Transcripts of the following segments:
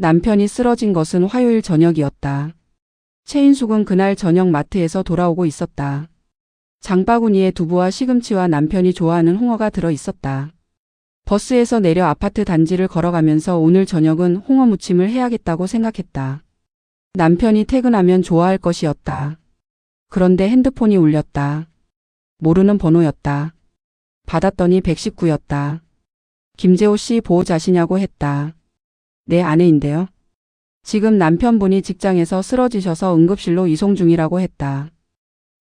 남편이 쓰러진 것은 화요일 저녁이었다. 최인숙은 그날 저녁 마트에서 돌아오고 있었다. 장바구니에 두부와 시금치와 남편이 좋아하는 홍어가 들어 있었다. 버스에서 내려 아파트 단지를 걸어가면서 오늘 저녁은 홍어 무침을 해야겠다고 생각했다. 남편이 퇴근하면 좋아할 것이었다. 그런데 핸드폰이 울렸다. 모르는 번호였다. 받았더니 119였다. 김재호 씨 보호자시냐고 했다. 네, 아내인데요. 지금 남편분이 직장에서 쓰러지셔서 응급실로 이송 중이라고 했다.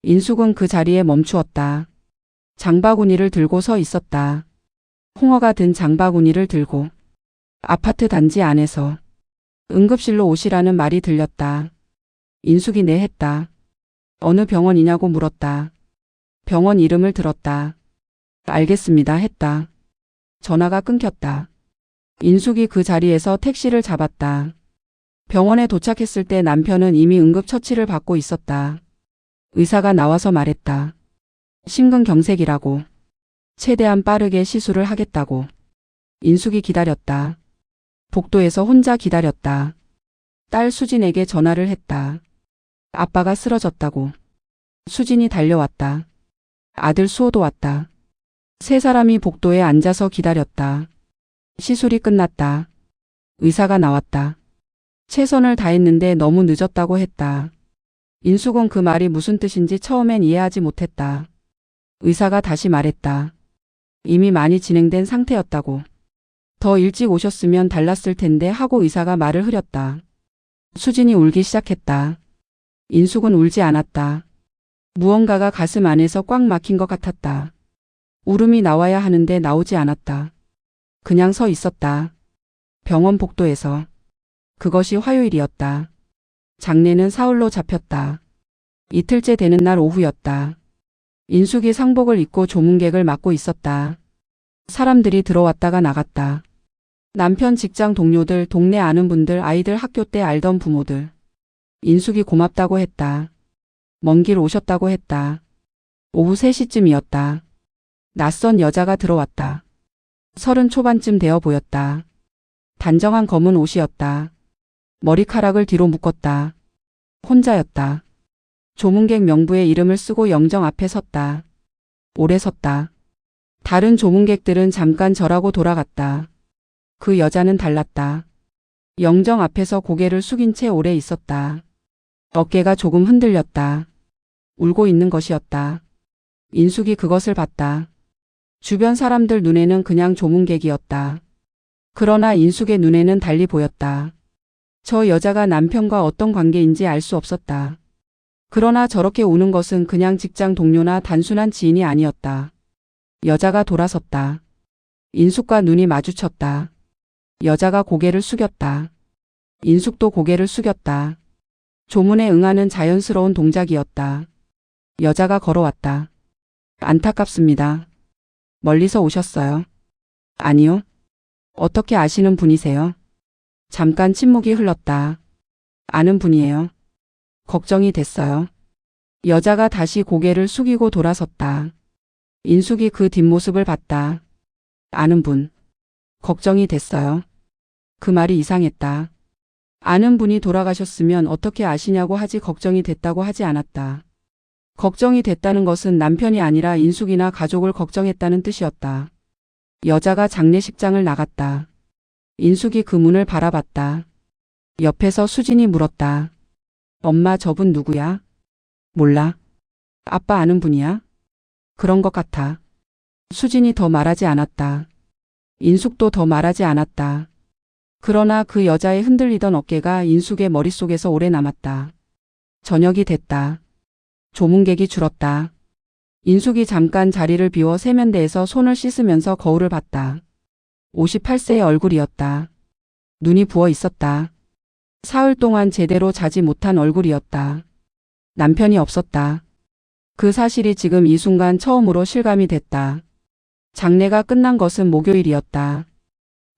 인숙은 그 자리에 멈추었다. 장바구니를 들고 서 있었다. 홍어가 든 장바구니를 들고 아파트 단지 안에서 응급실로 오시라는 말이 들렸다. 인숙이 네 했다. 어느 병원이냐고 물었다. 병원 이름을 들었다. 알겠습니다 했다. 전화가 끊겼다. 인숙이 그 자리에서 택시를 잡았다. 병원에 도착했을 때 남편은 이미 응급처치를 받고 있었다. 의사가 나와서 말했다. 심근경색이라고. 최대한 빠르게 시술을 하겠다고. 인숙이 기다렸다. 복도에서 혼자 기다렸다. 딸 수진에게 전화를 했다. 아빠가 쓰러졌다고. 수진이 달려왔다. 아들 수호도 왔다. 세 사람이 복도에 앉아서 기다렸다. 시술이 끝났다. 의사가 나왔다. 최선을 다했는데 너무 늦었다고 했다. 인숙은 그 말이 무슨 뜻인지 처음엔 이해하지 못했다. 의사가 다시 말했다. 이미 많이 진행된 상태였다고. 더 일찍 오셨으면 달랐을 텐데 하고 의사가 말을 흐렸다. 수진이 울기 시작했다. 인숙은 울지 않았다. 무언가가 가슴 안에서 꽉 막힌 것 같았다. 울음이 나와야 하는데 나오지 않았다. 그냥 서 있었다. 병원 복도에서. 그것이 화요일이었다. 장례는 사흘로 잡혔다. 이틀째 되는 날 오후였다. 인숙이 상복을 입고 조문객을 맡고 있었다. 사람들이 들어왔다가 나갔다. 남편 직장 동료들, 동네 아는 분들, 아이들 학교 때 알던 부모들. 인숙이 고맙다고 했다. 먼 길 오셨다고 했다. 오후 3시쯤이었다. 낯선 여자가 들어왔다. 30 초반쯤 되어 보였다. 단정한 검은 옷이었다. 머리카락을 뒤로 묶었다. 혼자였다. 조문객 명부에 이름을 쓰고 영정 앞에 섰다. 오래 섰다. 다른 조문객들은 잠깐 절하고 돌아갔다. 그 여자는 달랐다. 영정 앞에서 고개를 숙인 채 오래 있었다. 어깨가 조금 흔들렸다. 울고 있는 것이었다. 인숙이 그것을 봤다. 주변 사람들 눈에는 그냥 조문객이었다. 그러나 인숙의 눈에는 달리 보였다. 저 여자가 남편과 어떤 관계인지 알 수 없었다. 그러나 저렇게 우는 것은 그냥 직장 동료나 단순한 지인이 아니었다. 여자가 돌아섰다. 인숙과 눈이 마주쳤다. 여자가 고개를 숙였다. 인숙도 고개를 숙였다. 조문에 응하는 자연스러운 동작이었다. 여자가 걸어왔다. 안타깝습니다. 멀리서 오셨어요? 아니요. 어떻게 아시는 분이세요? 잠깐 침묵이 흘렀다. 아는 분이에요. 걱정이 됐어요. 여자가 다시 고개를 숙이고 돌아섰다. 인숙이 그 뒷모습을 봤다. 아는 분. 걱정이 됐어요. 그 말이 이상했다. 아는 분이 돌아가셨으면 어떻게 아시냐고 하지 걱정이 됐다고 하지 않았다. 걱정이 됐다는 것은 남편이 아니라 인숙이나 가족을 걱정했다는 뜻이었다. 여자가 장례식장을 나갔다. 인숙이 그 문을 바라봤다. 옆에서 수진이 물었다. 엄마, 저분 누구야? 몰라. 아빠 아는 분이야? 그런 것 같아. 수진이 더 말하지 않았다. 인숙도 더 말하지 않았다. 그러나 그 여자의 흔들리던 어깨가 인숙의 머릿속에서 오래 남았다. 저녁이 됐다. 조문객이 줄었다. 인숙이 잠깐 자리를 비워 세면대에서 손을 씻으면서 거울을 봤다. 58세의 얼굴이었다. 눈이 부어 있었다. 사흘 동안 제대로 자지 못한 얼굴이었다. 남편이 없었다. 그 사실이 지금 이 순간 처음으로 실감이 됐다. 장례가 끝난 것은 목요일이었다.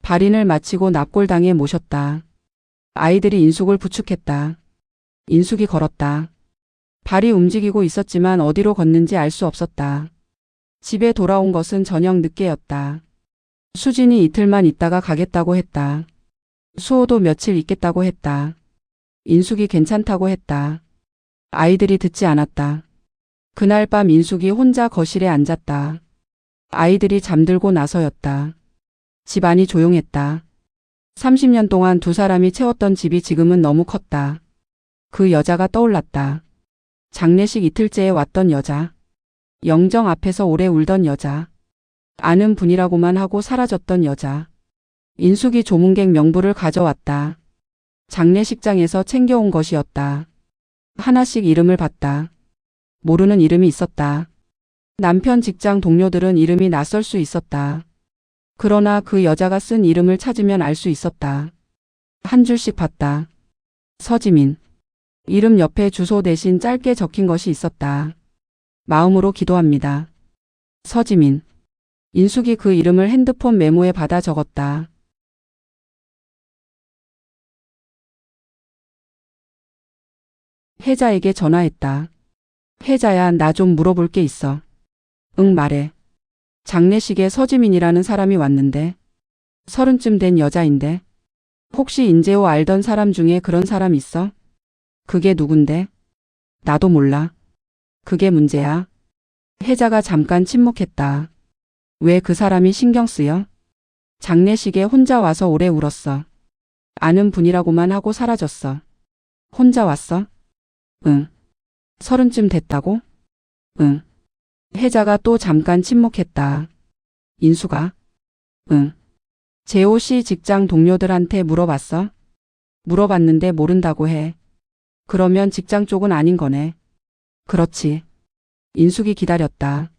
발인을 마치고 납골당에 모셨다. 아이들이 인숙을 부축했다. 인숙이 걸었다. 발이 움직이고 있었지만 어디로 걷는지 알 수 없었다. 집에 돌아온 것은 저녁 늦게였다. 수진이 이틀만 있다가 가겠다고 했다. 수호도 며칠 있겠다고 했다. 인숙이 괜찮다고 했다. 아이들이 듣지 않았다. 그날 밤 인숙이 혼자 거실에 앉았다. 아이들이 잠들고 나서였다. 집 안이 조용했다. 30년 동안 두 사람이 채웠던 집이 지금은 너무 컸다. 그 여자가 떠올랐다. 장례식 이틀째에 왔던 여자. 영정 앞에서 오래 울던 여자. 아는 분이라고만 하고 사라졌던 여자. 인숙이 조문객 명부를 가져왔다. 장례식장에서 챙겨온 것이었다. 하나씩 이름을 봤다. 모르는 이름이 있었다. 남편 직장 동료들은 이름이 낯설 수 있었다. 그러나 그 여자가 쓴 이름을 찾으면 알 수 있었다. 한 줄씩 봤다. 서지민. 이름 옆에 주소 대신 짧게 적힌 것이 있었다. 마음으로 기도합니다. 서지민. 인숙이 그 이름을 핸드폰 메모에 받아 적었다. 혜자에게 전화했다. 혜자야, 나 좀 물어볼 게 있어. 응, 말해. 장례식에 서지민이라는 사람이 왔는데 30쯤 된 여자인데 혹시 인재호 알던 사람 중에 그런 사람 있어? 그게 누군데? 나도 몰라. 그게 문제야. 혜자가 잠깐 침묵했다. 왜 그 사람이 신경 쓰여? 장례식에 혼자 와서 오래 울었어. 아는 분이라고만 하고 사라졌어. 혼자 왔어? 응. 30쯤 됐다고? 응. 혜자가 또 잠깐 침묵했다. 인수가? 응. 재호 씨 직장 동료들한테 물어봤어? 물어봤는데 모른다고 해. 그러면 직장 쪽은 아닌 거네. 그렇지. 인숙이 기다렸다.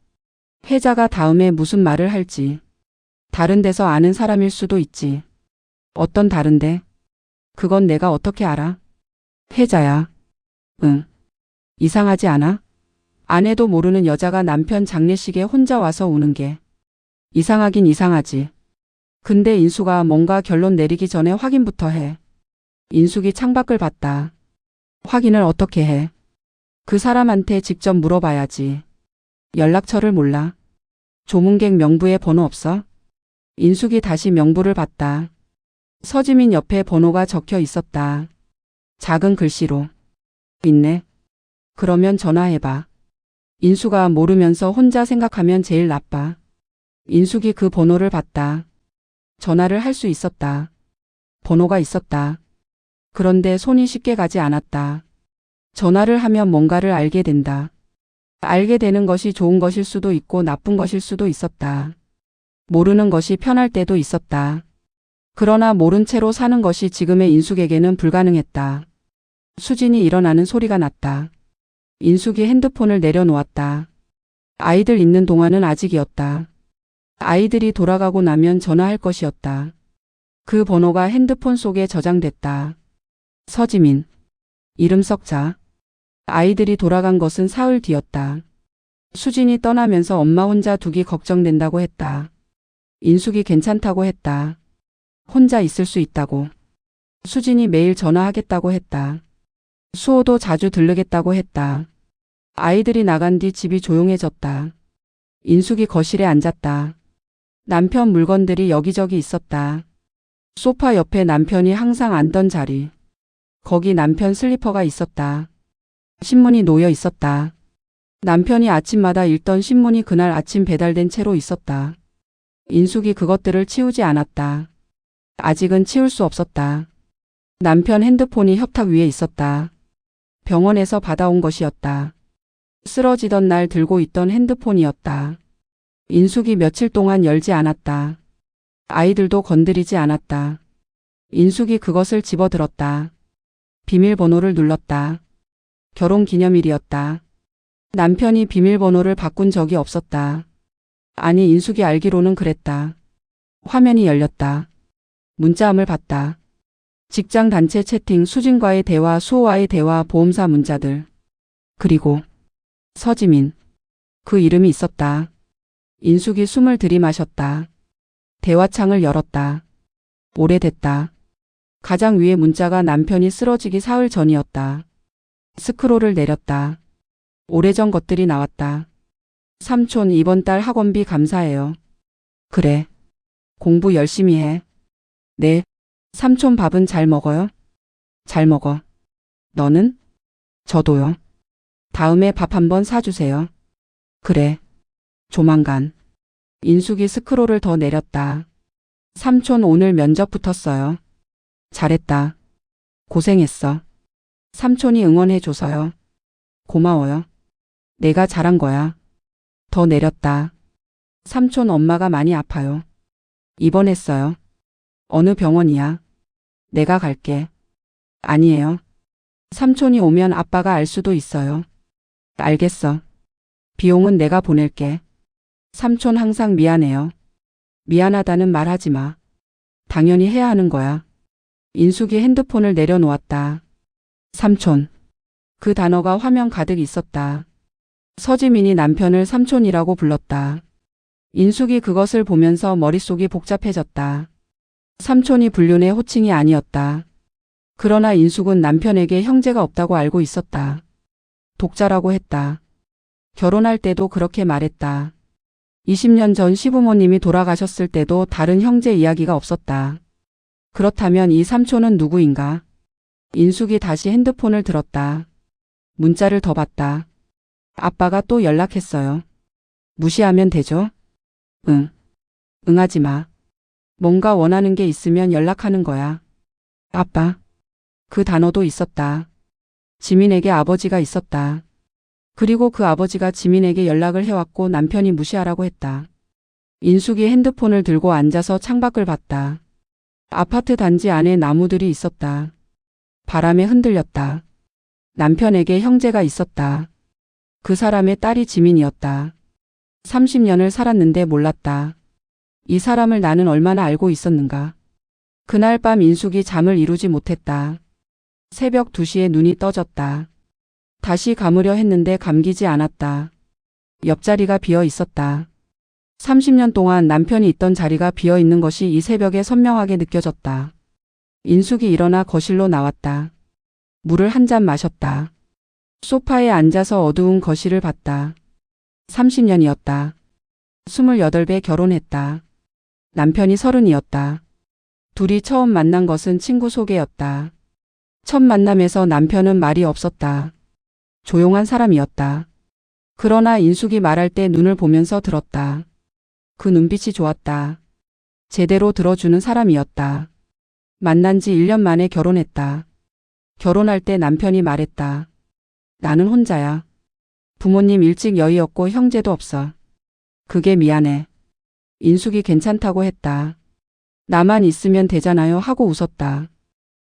혜자가 다음에 무슨 말을 할지. 다른 데서 아는 사람일 수도 있지. 어떤 다른데? 그건 내가 어떻게 알아? 혜자야. 응. 이상하지 않아? 아내도 모르는 여자가 남편 장례식에 혼자 와서 우는 게. 이상하긴 이상하지. 근데 인수가 뭔가 결론 내리기 전에 확인부터 해. 인숙이 창밖을 봤다. 확인을 어떻게 해? 그 사람한테 직접 물어봐야지. 연락처를 몰라. 조문객 명부에 번호 없어? 인숙이 다시 명부를 봤다. 서지민 옆에 번호가 적혀 있었다. 작은 글씨로. 있네. 그러면 전화해봐. 인수가 모르면서 혼자 생각하면 제일 나빠. 인숙이 그 번호를 봤다. 전화를 할 수 있었다. 번호가 있었다. 그런데 손이 쉽게 가지 않았다. 전화를 하면 뭔가를 알게 된다. 알게 되는 것이 좋은 것일 수도 있고 나쁜 것일 수도 있었다. 모르는 것이 편할 때도 있었다. 그러나 모른 채로 사는 것이 지금의 인숙에게는 불가능했다. 수진이 일어나는 소리가 났다. 인숙이 핸드폰을 내려놓았다. 아이들 있는 동안은 아직이었다. 아이들이 돌아가고 나면 전화할 것이었다. 그 번호가 핸드폰 속에 저장됐다. 서지민. 이름 썩자. 아이들이 돌아간 것은 사흘 뒤였다. 수진이 떠나면서 엄마 혼자 두기 걱정된다고 했다. 인숙이 괜찮다고 했다. 혼자 있을 수 있다고. 수진이 매일 전화하겠다고 했다. 수호도 자주 들르겠다고 했다. 아이들이 나간 뒤 집이 조용해졌다. 인숙이 거실에 앉았다. 남편 물건들이 여기저기 있었다. 소파 옆에 남편이 항상 앉던 자리. 거기 남편 슬리퍼가 있었다. 신문이 놓여 있었다. 남편이 아침마다 읽던 신문이 그날 아침 배달된 채로 있었다. 인숙이 그것들을 치우지 않았다. 아직은 치울 수 없었다. 남편 핸드폰이 협탁 위에 있었다. 병원에서 받아온 것이었다. 쓰러지던 날 들고 있던 핸드폰이었다. 인숙이 며칠 동안 열지 않았다. 아이들도 건드리지 않았다. 인숙이 그것을 집어들었다. 비밀번호를 눌렀다. 결혼기념일이었다. 남편이 비밀번호를 바꾼 적이 없었다. 아니, 인숙이 알기로는 그랬다. 화면이 열렸다. 문자함을 봤다. 직장 단체 채팅, 수진과의 대화, 수호와의 대화, 보험사 문자들. 그리고 서지민. 그 이름이 있었다. 인숙이 숨을 들이마셨다. 대화창을 열었다. 오래됐다. 가장 위의 문자가 남편이 쓰러지기 사흘 전이었다. 스크롤을 내렸다. 오래전 것들이 나왔다. 삼촌, 이번 달 학원비 감사해요. 그래. 공부 열심히 해. 네. 삼촌 밥은 잘 먹어요? 잘 먹어. 너는? 저도요. 다음에 밥 한번 사주세요. 그래. 조만간. 인숙이 스크롤을 더 내렸다. 삼촌 오늘 면접 붙었어요. 잘했다. 고생했어. 삼촌이 응원해줘서요. 고마워요. 내가 잘한 거야. 더 내렸다. 삼촌 엄마가 많이 아파요. 입원했어요. 어느 병원이야? 내가 갈게. 아니에요. 삼촌이 오면 아빠가 알 수도 있어요. 알겠어. 비용은 내가 보낼게. 삼촌 항상 미안해요. 미안하다는 말 하지 마. 당연히 해야 하는 거야. 인숙이 핸드폰을 내려놓았다. 삼촌. 그 단어가 화면 가득 있었다. 서지민이 남편을 삼촌이라고 불렀다. 인숙이 그것을 보면서 머릿속이 복잡해졌다. 삼촌이 불륜의 호칭이 아니었다. 그러나 인숙은 남편에게 형제가 없다고 알고 있었다. 독자라고 했다. 결혼할 때도 그렇게 말했다. 20년 전 시부모님이 돌아가셨을 때도 다른 형제 이야기가 없었다. 그렇다면 이 삼촌은 누구인가? 인숙이 다시 핸드폰을 들었다. 문자를 더 봤다. 아빠가 또 연락했어요. 무시하면 되죠? 응. 응하지 마. 뭔가 원하는 게 있으면 연락하는 거야. 아빠. 그 단어도 있었다. 지민에게 아버지가 있었다. 그리고 그 아버지가 지민에게 연락을 해왔고 남편이 무시하라고 했다. 인숙이 핸드폰을 들고 앉아서 창밖을 봤다. 아파트 단지 안에 나무들이 있었다. 바람에 흔들렸다. 남편에게 형제가 있었다. 그 사람의 딸이 지민이었다. 30년을 살았는데 몰랐다. 이 사람을 나는 얼마나 알고 있었는가. 그날 밤 인숙이 잠을 이루지 못했다. 새벽 2시에 눈이 떠졌다. 다시 감으려 했는데 감기지 않았다. 옆자리가 비어 있었다. 30년 동안 남편이 있던 자리가 비어 있는 것이 이 새벽에 선명하게 느껴졌다. 인숙이 일어나 거실로 나왔다. 물을 한 잔 마셨다. 소파에 앉아서 어두운 거실을 봤다. 30년이었다. 28배 결혼했다. 남편이 30이었다. 둘이 처음 만난 것은 친구 소개였다. 첫 만남에서 남편은 말이 없었다. 조용한 사람이었다. 그러나 인숙이 말할 때 눈을 보면서 들었다. 그 눈빛이 좋았다. 제대로 들어주는 사람이었다. 만난 지 1년 만에 결혼했다. 결혼할 때 남편이 말했다. 나는 혼자야. 부모님 일찍 여의었고 형제도 없어. 그게 미안해. 인숙이 괜찮다고 했다. 나만 있으면 되잖아요 하고 웃었다.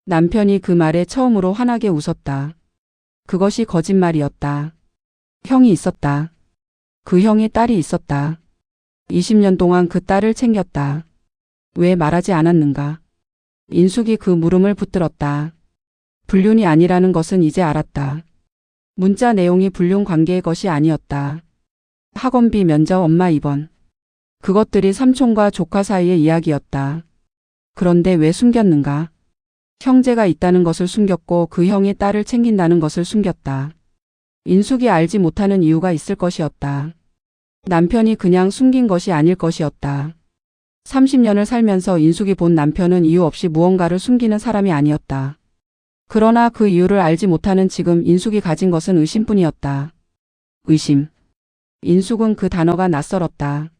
남편이 그 말에 처음으로 환하게 웃었다. 그것이 거짓말이었다. 형이 있었다. 그 형의 딸이 있었다. 20년 동안 그 딸을 챙겼다. 왜 말하지 않았는가? 인숙이 그 물음을 붙들었다. 불륜이 아니라는 것은 이제 알았다. 문자 내용이 불륜 관계의 것이 아니었다. 학원비, 면접, 엄마 입원. 그것들이 삼촌과 조카 사이의 이야기였다. 그런데 왜 숨겼는가? 형제가 있다는 것을 숨겼고 그 형이 딸을 챙긴다는 것을 숨겼다. 인숙이 알지 못하는 이유가 있을 것이었다. 남편이 그냥 숨긴 것이 아닐 것이었다. 30년을 살면서 인숙이 본 남편은 이유 없이 무언가를 숨기는 사람이 아니었다. 그러나 그 이유를 알지 못하는 지금 인숙이 가진 것은 의심뿐이었다. 의심. 인숙은 그 단어가 낯설었다.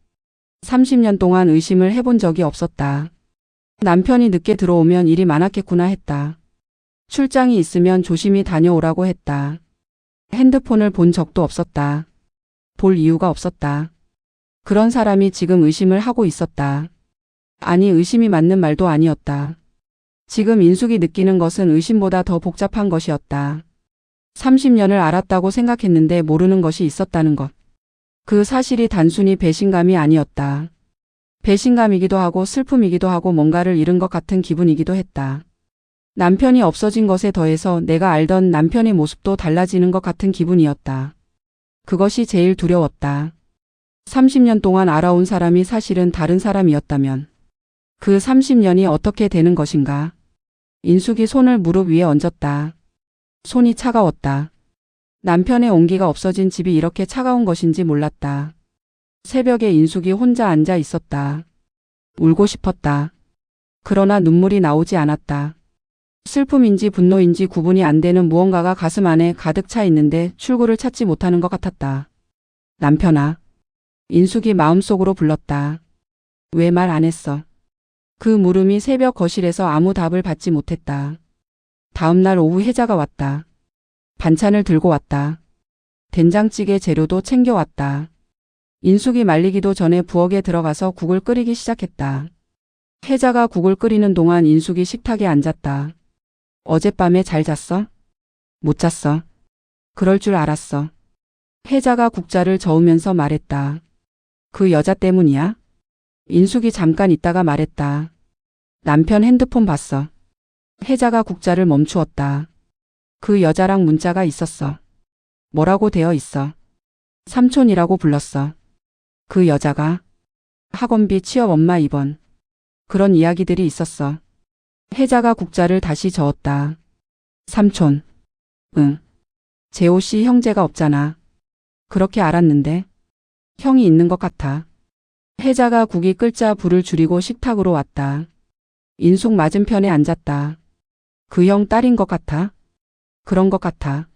30년 동안 의심을 해본 적이 없었다. 남편이 늦게 들어오면 일이 많았겠구나 했다. 출장이 있으면 조심히 다녀오라고 했다. 핸드폰을 본 적도 없었다. 볼 이유가 없었다. 그런 사람이 지금 의심을 하고 있었다. 아니, 의심이 맞는 말도 아니었다. 지금 인숙이 느끼는 것은 의심보다 더 복잡한 것이었다. 30년을 알았다고 생각했는데 모르는 것이 있었다는 것. 그 사실이 단순히 배신감이 아니었다. 배신감이기도 하고 슬픔이기도 하고 뭔가를 잃은 것 같은 기분이기도 했다. 남편이 없어진 것에 더해서 내가 알던 남편의 모습도 달라지는 것 같은 기분이었다. 그것이 제일 두려웠다. 30년 동안 알아온 사람이 사실은 다른 사람이었다면 그 30년이 어떻게 되는 것인가? 인숙이 손을 무릎 위에 얹었다. 손이 차가웠다. 남편의 온기가 없어진 집이 이렇게 차가운 것인지 몰랐다. 새벽에 인숙이 혼자 앉아 있었다. 울고 싶었다. 그러나 눈물이 나오지 않았다. 슬픔인지 분노인지 구분이 안 되는 무언가가 가슴 안에 가득 차 있는데 출구를 찾지 못하는 것 같았다. 남편아. 인숙이 마음속으로 불렀다. 왜 말 안 했어? 그 물음이 새벽 거실에서 아무 답을 받지 못했다. 다음 날 오후 혜자가 왔다. 반찬을 들고 왔다. 된장찌개 재료도 챙겨왔다. 인숙이 말리기도 전에 부엌에 들어가서 국을 끓이기 시작했다. 혜자가 국을 끓이는 동안 인숙이 식탁에 앉았다. 어젯밤에 잘 잤어? 못 잤어. 그럴 줄 알았어. 혜자가 국자를 저으면서 말했다. 그 여자 때문이야? 인숙이 잠깐 있다가 말했다. 남편 핸드폰 봤어. 혜자가 국자를 멈추었다. 그 여자랑 문자가 있었어. 뭐라고 되어 있어? 삼촌이라고 불렀어. 그 여자가 학원비 취업 엄마 입원. 그런 이야기들이 있었어. 혜자가 국자를 다시 저었다. 삼촌. 응. 재호 씨 형제가 없잖아. 그렇게 알았는데. 형이 있는 것 같아. 혜자가 국이 끓자 불을 줄이고 식탁으로 왔다. 인숙 맞은편에 앉았다. 그 형 딸인 것 같아? 그런 것 같아.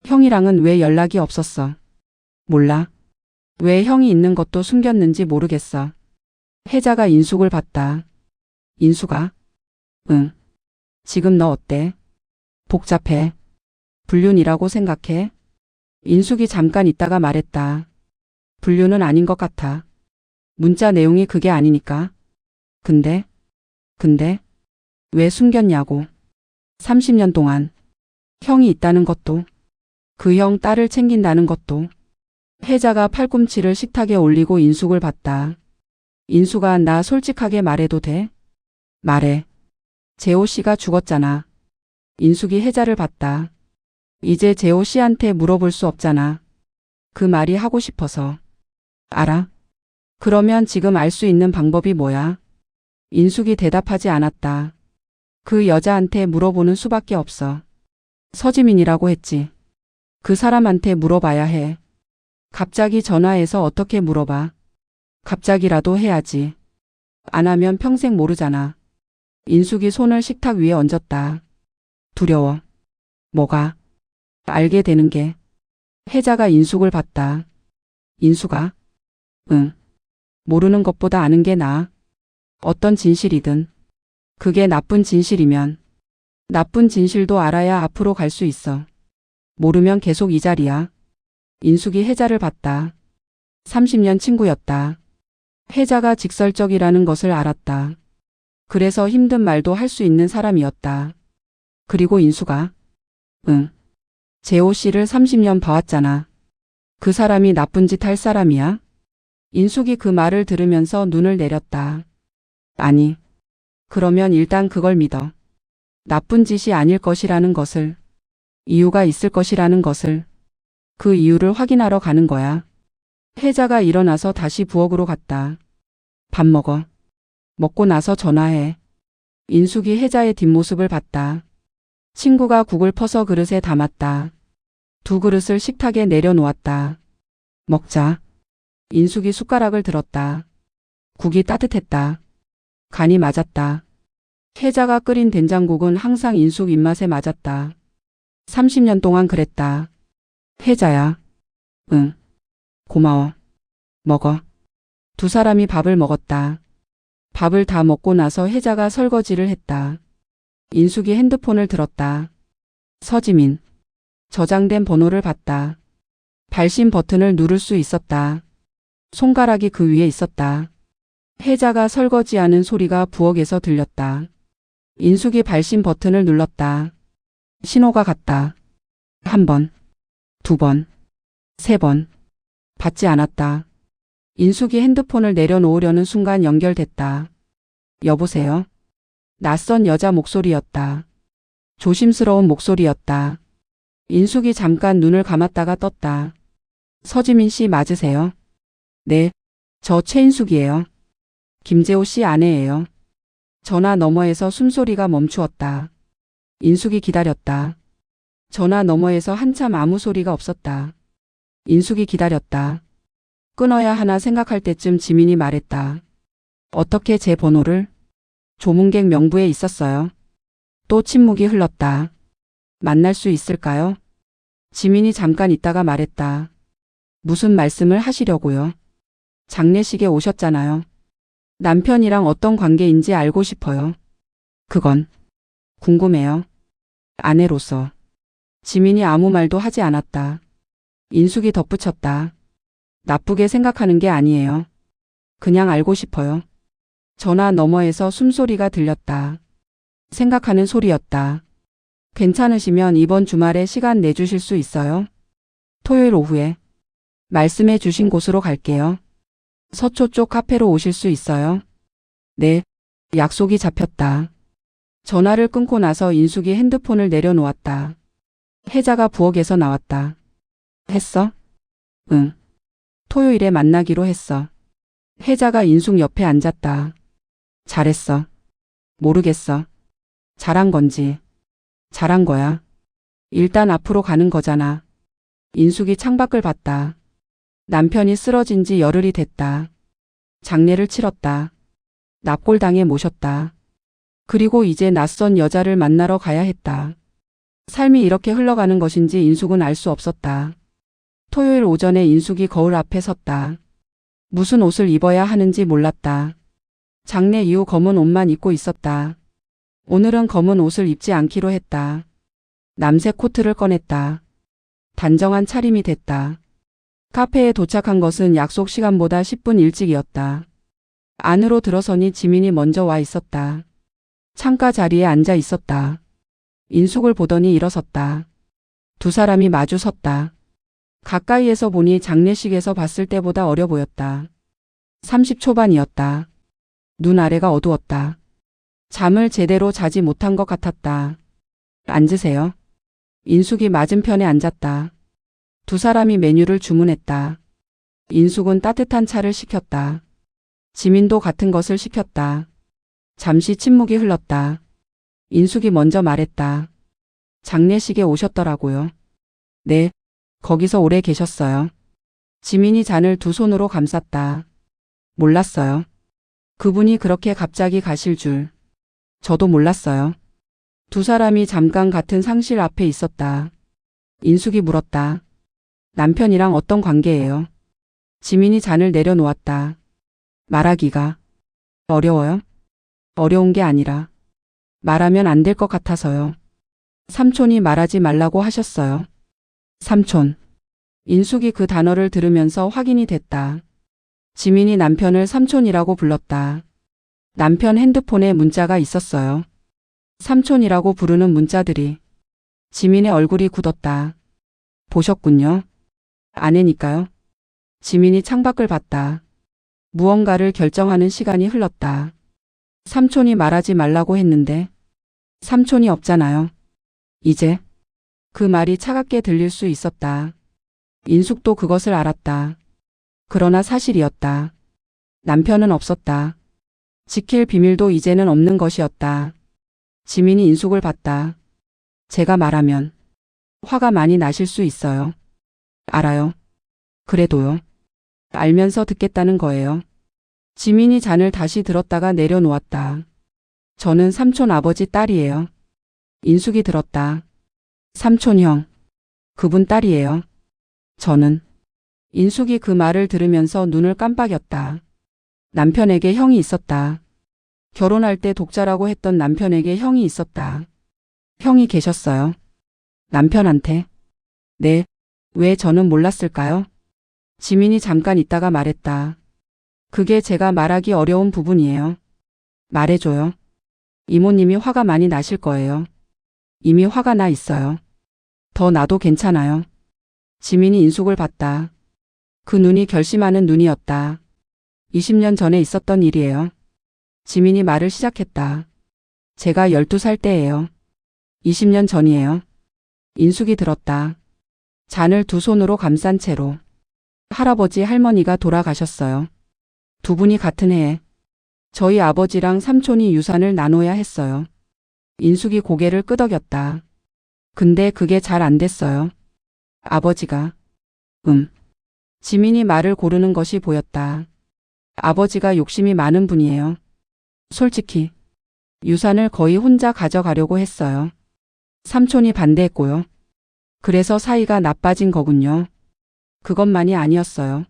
형이랑은 왜 연락이 없었어? 몰라. 왜 형이 있는 것도 숨겼는지 모르겠어. 혜자가 인숙을 봤다. 인숙아? 응. 지금 너 어때? 복잡해. 불륜이라고 생각해? 인숙이 잠깐 있다가 말했다. 불륜은 아닌 것 같아. 문자 내용이 그게 아니니까. 근데 왜 숨겼냐고. 30년 동안 형이 있다는 것도 그 형 딸을 챙긴다는 것도. 혜자가 팔꿈치를 식탁에 올리고 인숙을 봤다. 인숙아, 나 솔직하게 말해도 돼? 말해. 재호 씨가 죽었잖아. 인숙이 혜자를 봤다. 이제 재호 씨한테 물어볼 수 없잖아. 그 말이 하고 싶어서. 알아? 그러면 지금 알 수 있는 방법이 뭐야? 인숙이 대답하지 않았다. 그 여자한테 물어보는 수밖에 없어. 서지민이라고 했지. 그 사람한테 물어봐야 해. 갑자기 전화해서 어떻게 물어봐? 갑자기라도 해야지. 안 하면 평생 모르잖아. 인숙이 손을 식탁 위에 얹었다. 두려워. 뭐가? 알게 되는 게. 혜자가 인숙을 봤다. 인숙아? 응. 모르는 것보다 아는 게 나아. 어떤 진실이든. 그게 나쁜 진실이면. 나쁜 진실도 알아야 앞으로 갈 수 있어. 모르면 계속 이 자리야. 인숙이 혜자를 봤다. 30년 친구였다. 혜자가 직설적이라는 것을 알았다. 그래서 힘든 말도 할 수 있는 사람이었다. 그리고 인숙아. 응. 재호 씨를 30년 봐왔잖아. 그 사람이 나쁜 짓 할 사람이야? 인숙이 그 말을 들으면서 눈을 내렸다. 아니. 그러면 일단 그걸 믿어. 나쁜 짓이 아닐 것이라는 것을. 이유가 있을 것이라는 것을. 그 이유를 확인하러 가는 거야. 혜자가 일어나서 다시 부엌으로 갔다. 밥 먹어. 먹고 나서 전화해. 인숙이 혜자의 뒷모습을 봤다. 친구가 국을 퍼서 그릇에 담았다. 두 그릇을 식탁에 내려놓았다. 먹자. 인숙이 숟가락을 들었다. 국이 따뜻했다. 간이 맞았다. 혜자가 끓인 된장국은 항상 인숙 입맛에 맞았다. 30년 동안 그랬다. 혜자야. 응. 고마워. 먹어. 두 사람이 밥을 먹었다. 밥을 다 먹고 나서 혜자가 설거지를 했다. 인숙이 핸드폰을 들었다. 서지민. 저장된 번호를 봤다. 발신 버튼을 누를 수 있었다. 손가락이 그 위에 있었다. 혜자가 설거지하는 소리가 부엌에서 들렸다. 인숙이 발신 버튼을 눌렀다. 신호가 갔다. 1번, 2번, 3번. 받지 않았다. 인숙이 핸드폰을 내려놓으려는 순간 연결됐다. 여보세요? 낯선 여자 목소리였다. 조심스러운 목소리였다. 인숙이 잠깐 눈을 감았다가 떴다. 서지민 씨 맞으세요? 네, 저 최인숙이에요. 김재호 씨 아내예요. 전화 너머에서 숨소리가 멈추었다. 인숙이 기다렸다. 전화 너머에서 한참 아무 소리가 없었다. 인숙이 기다렸다. 끊어야 하나 생각할 때쯤 지민이 말했다. 어떻게 제 번호를? 조문객 명부에 있었어요. 또 침묵이 흘렀다. 만날 수 있을까요? 지민이 잠깐 있다가 말했다. 무슨 말씀을 하시려고요? 장례식에 오셨잖아요. 남편이랑 어떤 관계인지 알고 싶어요. 그건 궁금해요. 아내로서. 지민이 아무 말도 하지 않았다. 인숙이 덧붙였다. 나쁘게 생각하는 게 아니에요. 그냥 알고 싶어요. 전화 너머에서 숨소리가 들렸다. 생각하는 소리였다. 괜찮으시면 이번 주말에 시간 내주실 수 있어요? 토요일 오후에. 말씀해 주신 곳으로 갈게요. 서초 쪽 카페로 오실 수 있어요? 네. 약속이 잡혔다. 전화를 끊고 나서 인숙이 핸드폰을 내려놓았다. 혜자가 부엌에서 나왔다. 했어? 응. 토요일에 만나기로 했어. 혜자가 인숙 옆에 앉았다. 잘했어. 모르겠어. 잘한 건지. 잘한 거야. 일단 앞으로 가는 거잖아. 인숙이 창밖을 봤다. 남편이 쓰러진 지 열흘이 됐다. 장례를 치렀다. 납골당에 모셨다. 그리고 이제 낯선 여자를 만나러 가야 했다. 삶이 이렇게 흘러가는 것인지 인숙은 알 수 없었다. 토요일 오전에 인숙이 거울 앞에 섰다. 무슨 옷을 입어야 하는지 몰랐다. 장례 이후 검은 옷만 입고 있었다. 오늘은 검은 옷을 입지 않기로 했다. 남색 코트를 꺼냈다. 단정한 차림이 됐다. 카페에 도착한 것은 약속 시간보다 10분 일찍이었다. 안으로 들어서니 지민이 먼저 와 있었다. 창가 자리에 앉아 있었다. 인숙을 보더니 일어섰다. 두 사람이 마주 섰다. 가까이에서 보니 장례식에서 봤을 때보다 어려 보였다. 30 초반이었다. 눈 아래가 어두웠다. 잠을 제대로 자지 못한 것 같았다. 앉으세요. 인숙이 맞은편에 앉았다. 두 사람이 메뉴를 주문했다. 인숙은 따뜻한 차를 시켰다. 지민도 같은 것을 시켰다. 잠시 침묵이 흘렀다. 인숙이 먼저 말했다. 장례식에 오셨더라고요. 네, 거기서 오래 계셨어요. 지민이 잔을 두 손으로 감쌌다. 몰랐어요. 그분이 그렇게 갑자기 가실 줄. 저도 몰랐어요. 두 사람이 잠깐 같은 상실 앞에 있었다. 인숙이 물었다. 남편이랑 어떤 관계예요? 지민이 잔을 내려놓았다. 말하기가 어려워요? 어려운 게 아니라 말하면 안 될 것 같아서요. 삼촌이 말하지 말라고 하셨어요. 삼촌. 인숙이 그 단어를 들으면서 확인이 됐다. 지민이 남편을 삼촌이라고 불렀다. 남편 핸드폰에 문자가 있었어요. 삼촌이라고 부르는 문자들이. 지민의 얼굴이 굳었다. 보셨군요. 아내니까요. 지민이 창밖을 봤다. 무언가를 결정하는 시간이 흘렀다. 삼촌이 말하지 말라고 했는데 삼촌이 없잖아요. 이제 그 말이 차갑게 들릴 수 있었다. 인숙도 그것을 알았다. 그러나 사실이었다. 남편은 없었다. 지킬 비밀도 이제는 없는 것이었다. 지민이 인숙을 봤다. 제가 말하면 화가 많이 나실 수 있어요. 알아요. 그래도요. 알면서 듣겠다는 거예요. 지민이 잔을 다시 들었다가 내려놓았다. 저는 삼촌 아버지 딸이에요. 인숙이 들었다. 삼촌 형. 그분 딸이에요. 저는. 인숙이 그 말을 들으면서 눈을 깜빡였다. 남편에게 형이 있었다. 결혼할 때 독자라고 했던 남편에게 형이 있었다. 형이 계셨어요. 남편한테. 네. 왜 저는 몰랐을까요? 지민이 잠깐 있다가 말했다. 그게 제가 말하기 어려운 부분이에요. 말해줘요. 이모님이 화가 많이 나실 거예요. 이미 화가 나 있어요. 더 나도 괜찮아요. 지민이 인숙을 봤다. 그 눈이 결심하는 눈이었다. 20년 전에 있었던 일이에요. 지민이 말을 시작했다. 제가 12살 때예요. 20년 전이에요. 인숙이 들었다. 잔을 두 손으로 감싼 채로. 할아버지 할머니가 돌아가셨어요. 두 분이 같은 해에. 저희 아버지랑 삼촌이 유산을 나눠야 했어요. 인숙이 고개를 끄덕였다. 근데 그게 잘 안 됐어요. 아버지가. 지민이 말을 고르는 것이 보였다. 아버지가 욕심이 많은 분이에요. 솔직히 유산을 거의 혼자 가져가려고 했어요. 삼촌이 반대했고요. 그래서 사이가 나빠진 거군요. 그것만이 아니었어요.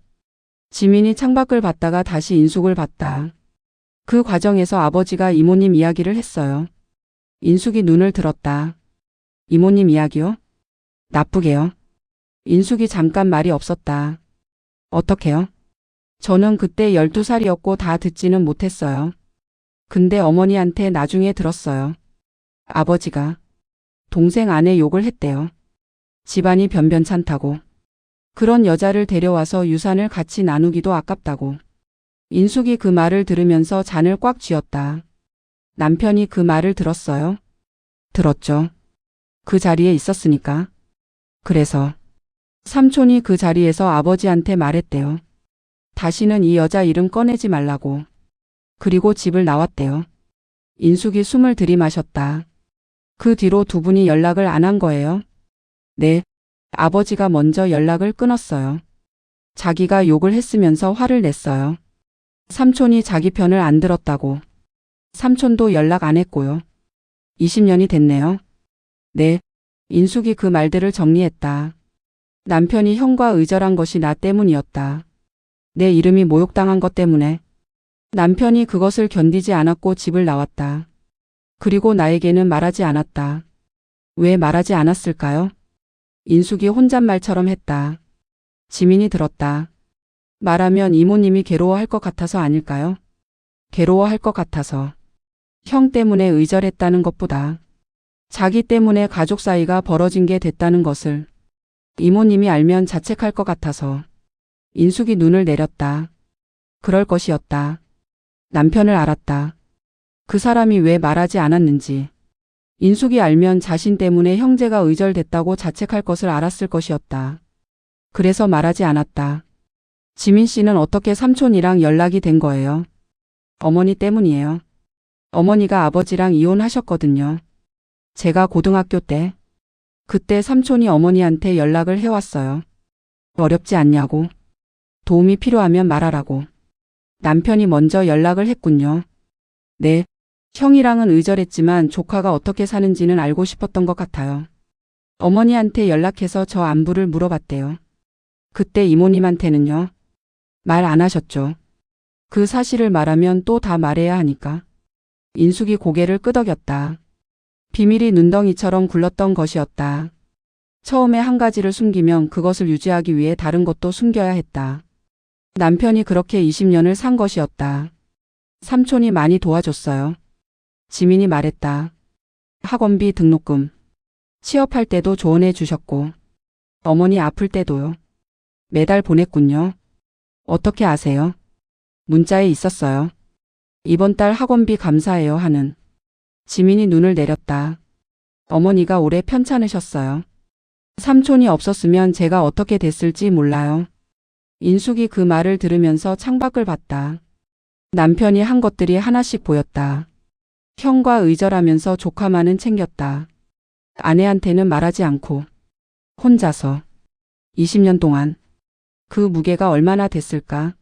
지민이 창밖을 봤다가 다시 인숙을 봤다. 그 과정에서 아버지가 이모님 이야기를 했어요. 인숙이 눈을 들었다. 이모님 이야기요? 나쁘게요. 인숙이 잠깐 말이 없었다. 어떻게요? 저는 그때 12살이었고 다 듣지는 못했어요. 근데 어머니한테 나중에 들었어요. 아버지가 동생 아내 욕을 했대요. 집안이 변변찮다고. 그런 여자를 데려와서 유산을 같이 나누기도 아깝다고. 인숙이 그 말을 들으면서 잔을 꽉 쥐었다. 남편이 그 말을 들었어요? 들었죠. 그 자리에 있었으니까. 그래서 삼촌이 그 자리에서 아버지한테 말했대요. 다시는 이 여자 이름 꺼내지 말라고. 그리고 집을 나왔대요. 인숙이 숨을 들이마셨다. 그 뒤로 두 분이 연락을 안 한 거예요? 네. 아버지가 먼저 연락을 끊었어요. 자기가 욕을 했으면서 화를 냈어요. 삼촌이 자기 편을 안 들었다고. 삼촌도 연락 안 했고요. 20년이 됐네요. 네. 인숙이 그 말들을 정리했다. 남편이 형과 의절한 것이 나 때문이었다. 내 이름이 모욕당한 것 때문에. 남편이 그것을 견디지 않았고 집을 나왔다. 그리고 나에게는 말하지 않았다. 왜 말하지 않았을까요? 인숙이 혼잣말처럼 했다. 지민이 들었다. 말하면 이모님이 괴로워할 것 같아서 아닐까요? 괴로워할 것 같아서. 형 때문에 의절했다는 것보다 자기 때문에 가족 사이가 벌어진 게 됐다는 것을 이모님이 알면 자책할 것 같아서. 인숙이 눈을 내렸다. 그럴 것이었다. 남편을 알았다. 그 사람이 왜 말하지 않았는지. 인숙이 알면 자신 때문에 형제가 의절됐다고 자책할 것을 알았을 것이었다. 그래서 말하지 않았다. 지민 씨는 어떻게 삼촌이랑 연락이 된 거예요? 어머니 때문이에요. 어머니가 아버지랑 이혼하셨거든요. 제가 고등학교 때. 그때 삼촌이 어머니한테 연락을 해왔어요. 어렵지 않냐고. 도움이 필요하면 말하라고. 남편이 먼저 연락을 했군요. 네. 형이랑은 의절했지만 조카가 어떻게 사는지는 알고 싶었던 것 같아요. 어머니한테 연락해서 저 안부를 물어봤대요. 그때 이모님한테는요? 말 안 하셨죠. 그 사실을 말하면 또 다 말해야 하니까. 인숙이 고개를 끄덕였다. 비밀이 눈덩이처럼 굴렀던 것이었다. 처음에 한 가지를 숨기면 그것을 유지하기 위해 다른 것도 숨겨야 했다. 남편이 그렇게 20년을 산 것이었다. 삼촌이 많이 도와줬어요. 지민이 말했다. 학원비 등록금. 취업할 때도 조언해 주셨고 어머니 아플 때도요. 매달 보냈군요. 어떻게 아세요? 문자에 있었어요. 이번 달 학원비 감사해요 하는. 지민이 눈을 내렸다. 어머니가 오래 편찮으셨어요. 삼촌이 없었으면 제가 어떻게 됐을지 몰라요. 인숙이 그 말을 들으면서 창밖을 봤다. 남편이 한 것들이 하나씩 보였다. 형과 의절하면서 조카만은 챙겼다. 아내한테는 말하지 않고 혼자서 20년 동안. 그 무게가 얼마나 됐을까?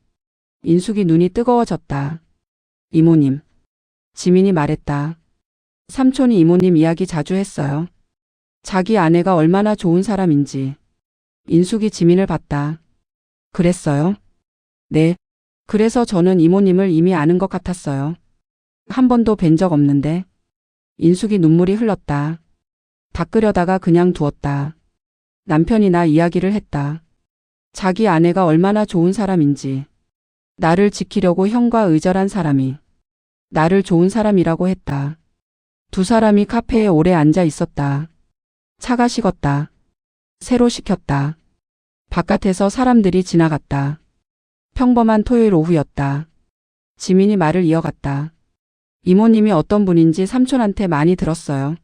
인숙이 눈이 뜨거워졌다. 이모님. 지민이 말했다. 삼촌이 이모님 이야기 자주 했어요. 자기 아내가 얼마나 좋은 사람인지. 인숙이 지민을 봤다. 그랬어요? 네. 그래서 저는 이모님을 이미 아는 것 같았어요. 한 번도 뵌 적 없는데. 인숙이 눈물이 흘렀다. 닦으려다가 그냥 두었다. 남편이 나 이야기를 했다. 자기 아내가 얼마나 좋은 사람인지. 나를 지키려고 형과 의절한 사람이 나를 좋은 사람이라고 했다. 두 사람이 카페에 오래 앉아 있었다. 차가 식었다. 새로 식혔다. 바깥에서 사람들이 지나갔다. 평범한 토요일 오후였다. 지민이 말을 이어갔다. 이모님이 어떤 분인지 삼촌한테 많이 들었어요.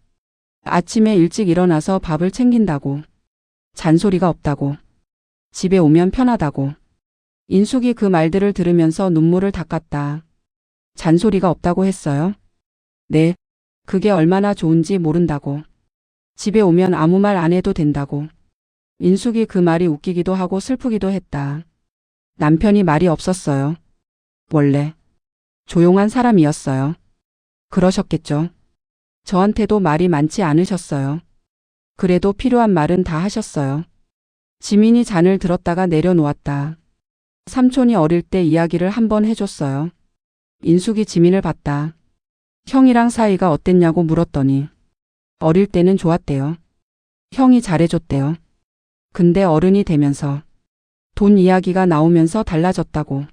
아침에 일찍 일어나서 밥을 챙긴다고. 잔소리가 없다고. 집에 오면 편하다고. 인숙이 그 말들을 들으면서 눈물을 닦았다. 잔소리가 없다고 했어요? 네. 그게 얼마나 좋은지 모른다고. 집에 오면 아무 말 안 해도 된다고. 인숙이 그 말이 웃기기도 하고 슬프기도 했다. 남편이 말이 없었어요. 원래 조용한 사람이었어요. 그러셨겠죠. 저한테도 말이 많지 않으셨어요. 그래도 필요한 말은 다 하셨어요. 지민이 잔을 들었다가 내려놓았다. 삼촌이 어릴 때 이야기를 한번 해줬어요. 인숙이 지민을 봤다. 형이랑 사이가 어땠냐고 물었더니 어릴 때는 좋았대요. 형이 잘해줬대요. 근데 어른이 되면서 돈 이야기가 나오면서 달라졌다고.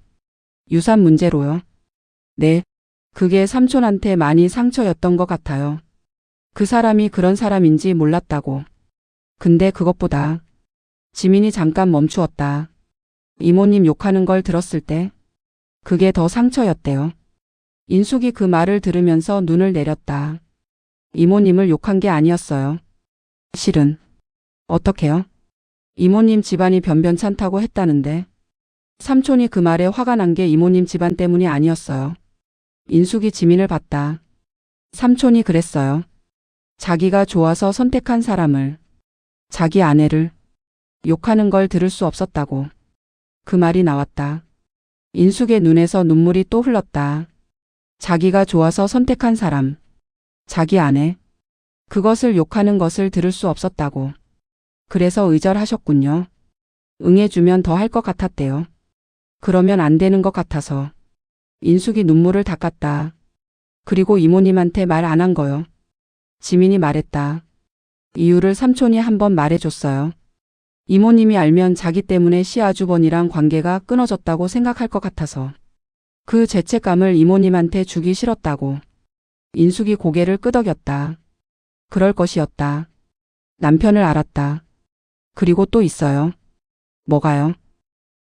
유산 문제로요. 네, 그게 삼촌한테 많이 상처였던 것 같아요. 그 사람이 그런 사람인지 몰랐다고. 근데 그것보다 지민이 잠깐 멈추었다. 이모님 욕하는 걸 들었을 때 그게 더 상처였대요. 인숙이 그 말을 들으면서 눈을 내렸다. 이모님을 욕한 게 아니었어요. 실은. 어떡해요? 이모님 집안이 변변찮다고 했다는데 삼촌이 그 말에 화가 난 게 이모님 집안 때문이 아니었어요. 인숙이 지민을 봤다. 삼촌이 그랬어요. 자기가 좋아서 선택한 사람을, 자기 아내를 욕하는 걸 들을 수 없었다고. 그 말이 나왔다. 인숙의 눈에서 눈물이 또 흘렀다. 자기가 좋아서 선택한 사람, 자기 아내, 그것을 욕하는 것을 들을 수 없었다고. 그래서 의절하셨군요. 응해주면 더 할 것 같았대요. 그러면 안 되는 것 같아서. 인숙이 눈물을 닦았다. 그리고 이모님한테 말 안 한 거요. 지민이 말했다. 이유를 삼촌이 한번 말해줬어요. 이모님이 알면 자기 때문에 시아주버니랑 관계가 끊어졌다고 생각할 것 같아서. 그 죄책감을 이모님한테 주기 싫었다고. 인숙이 고개를 끄덕였다. 그럴 것이었다. 남편을 알았다. 그리고 또 있어요. 뭐가요?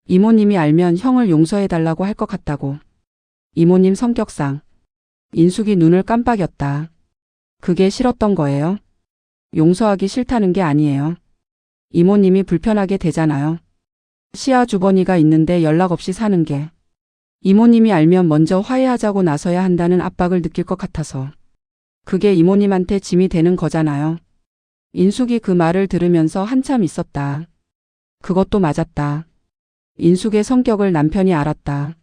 이모님이 알면 형을 용서해달라고 할 것 같다고. 이모님 성격상. 인숙이 눈을 깜빡였다. 그게 싫었던 거예요? 용서하기 싫다는 게 아니에요. 이모님이 불편하게 되잖아요. 시아 주버니가 있는데 연락 없이 사는 게. 이모님이 알면 먼저 화해하자고 나서야 한다는 압박을 느낄 것 같아서. 그게 이모님한테 짐이 되는 거잖아요. 인숙이 그 말을 들으면서 한참 있었다. 그것도 맞았다. 인숙의 성격을 남편이 알았다.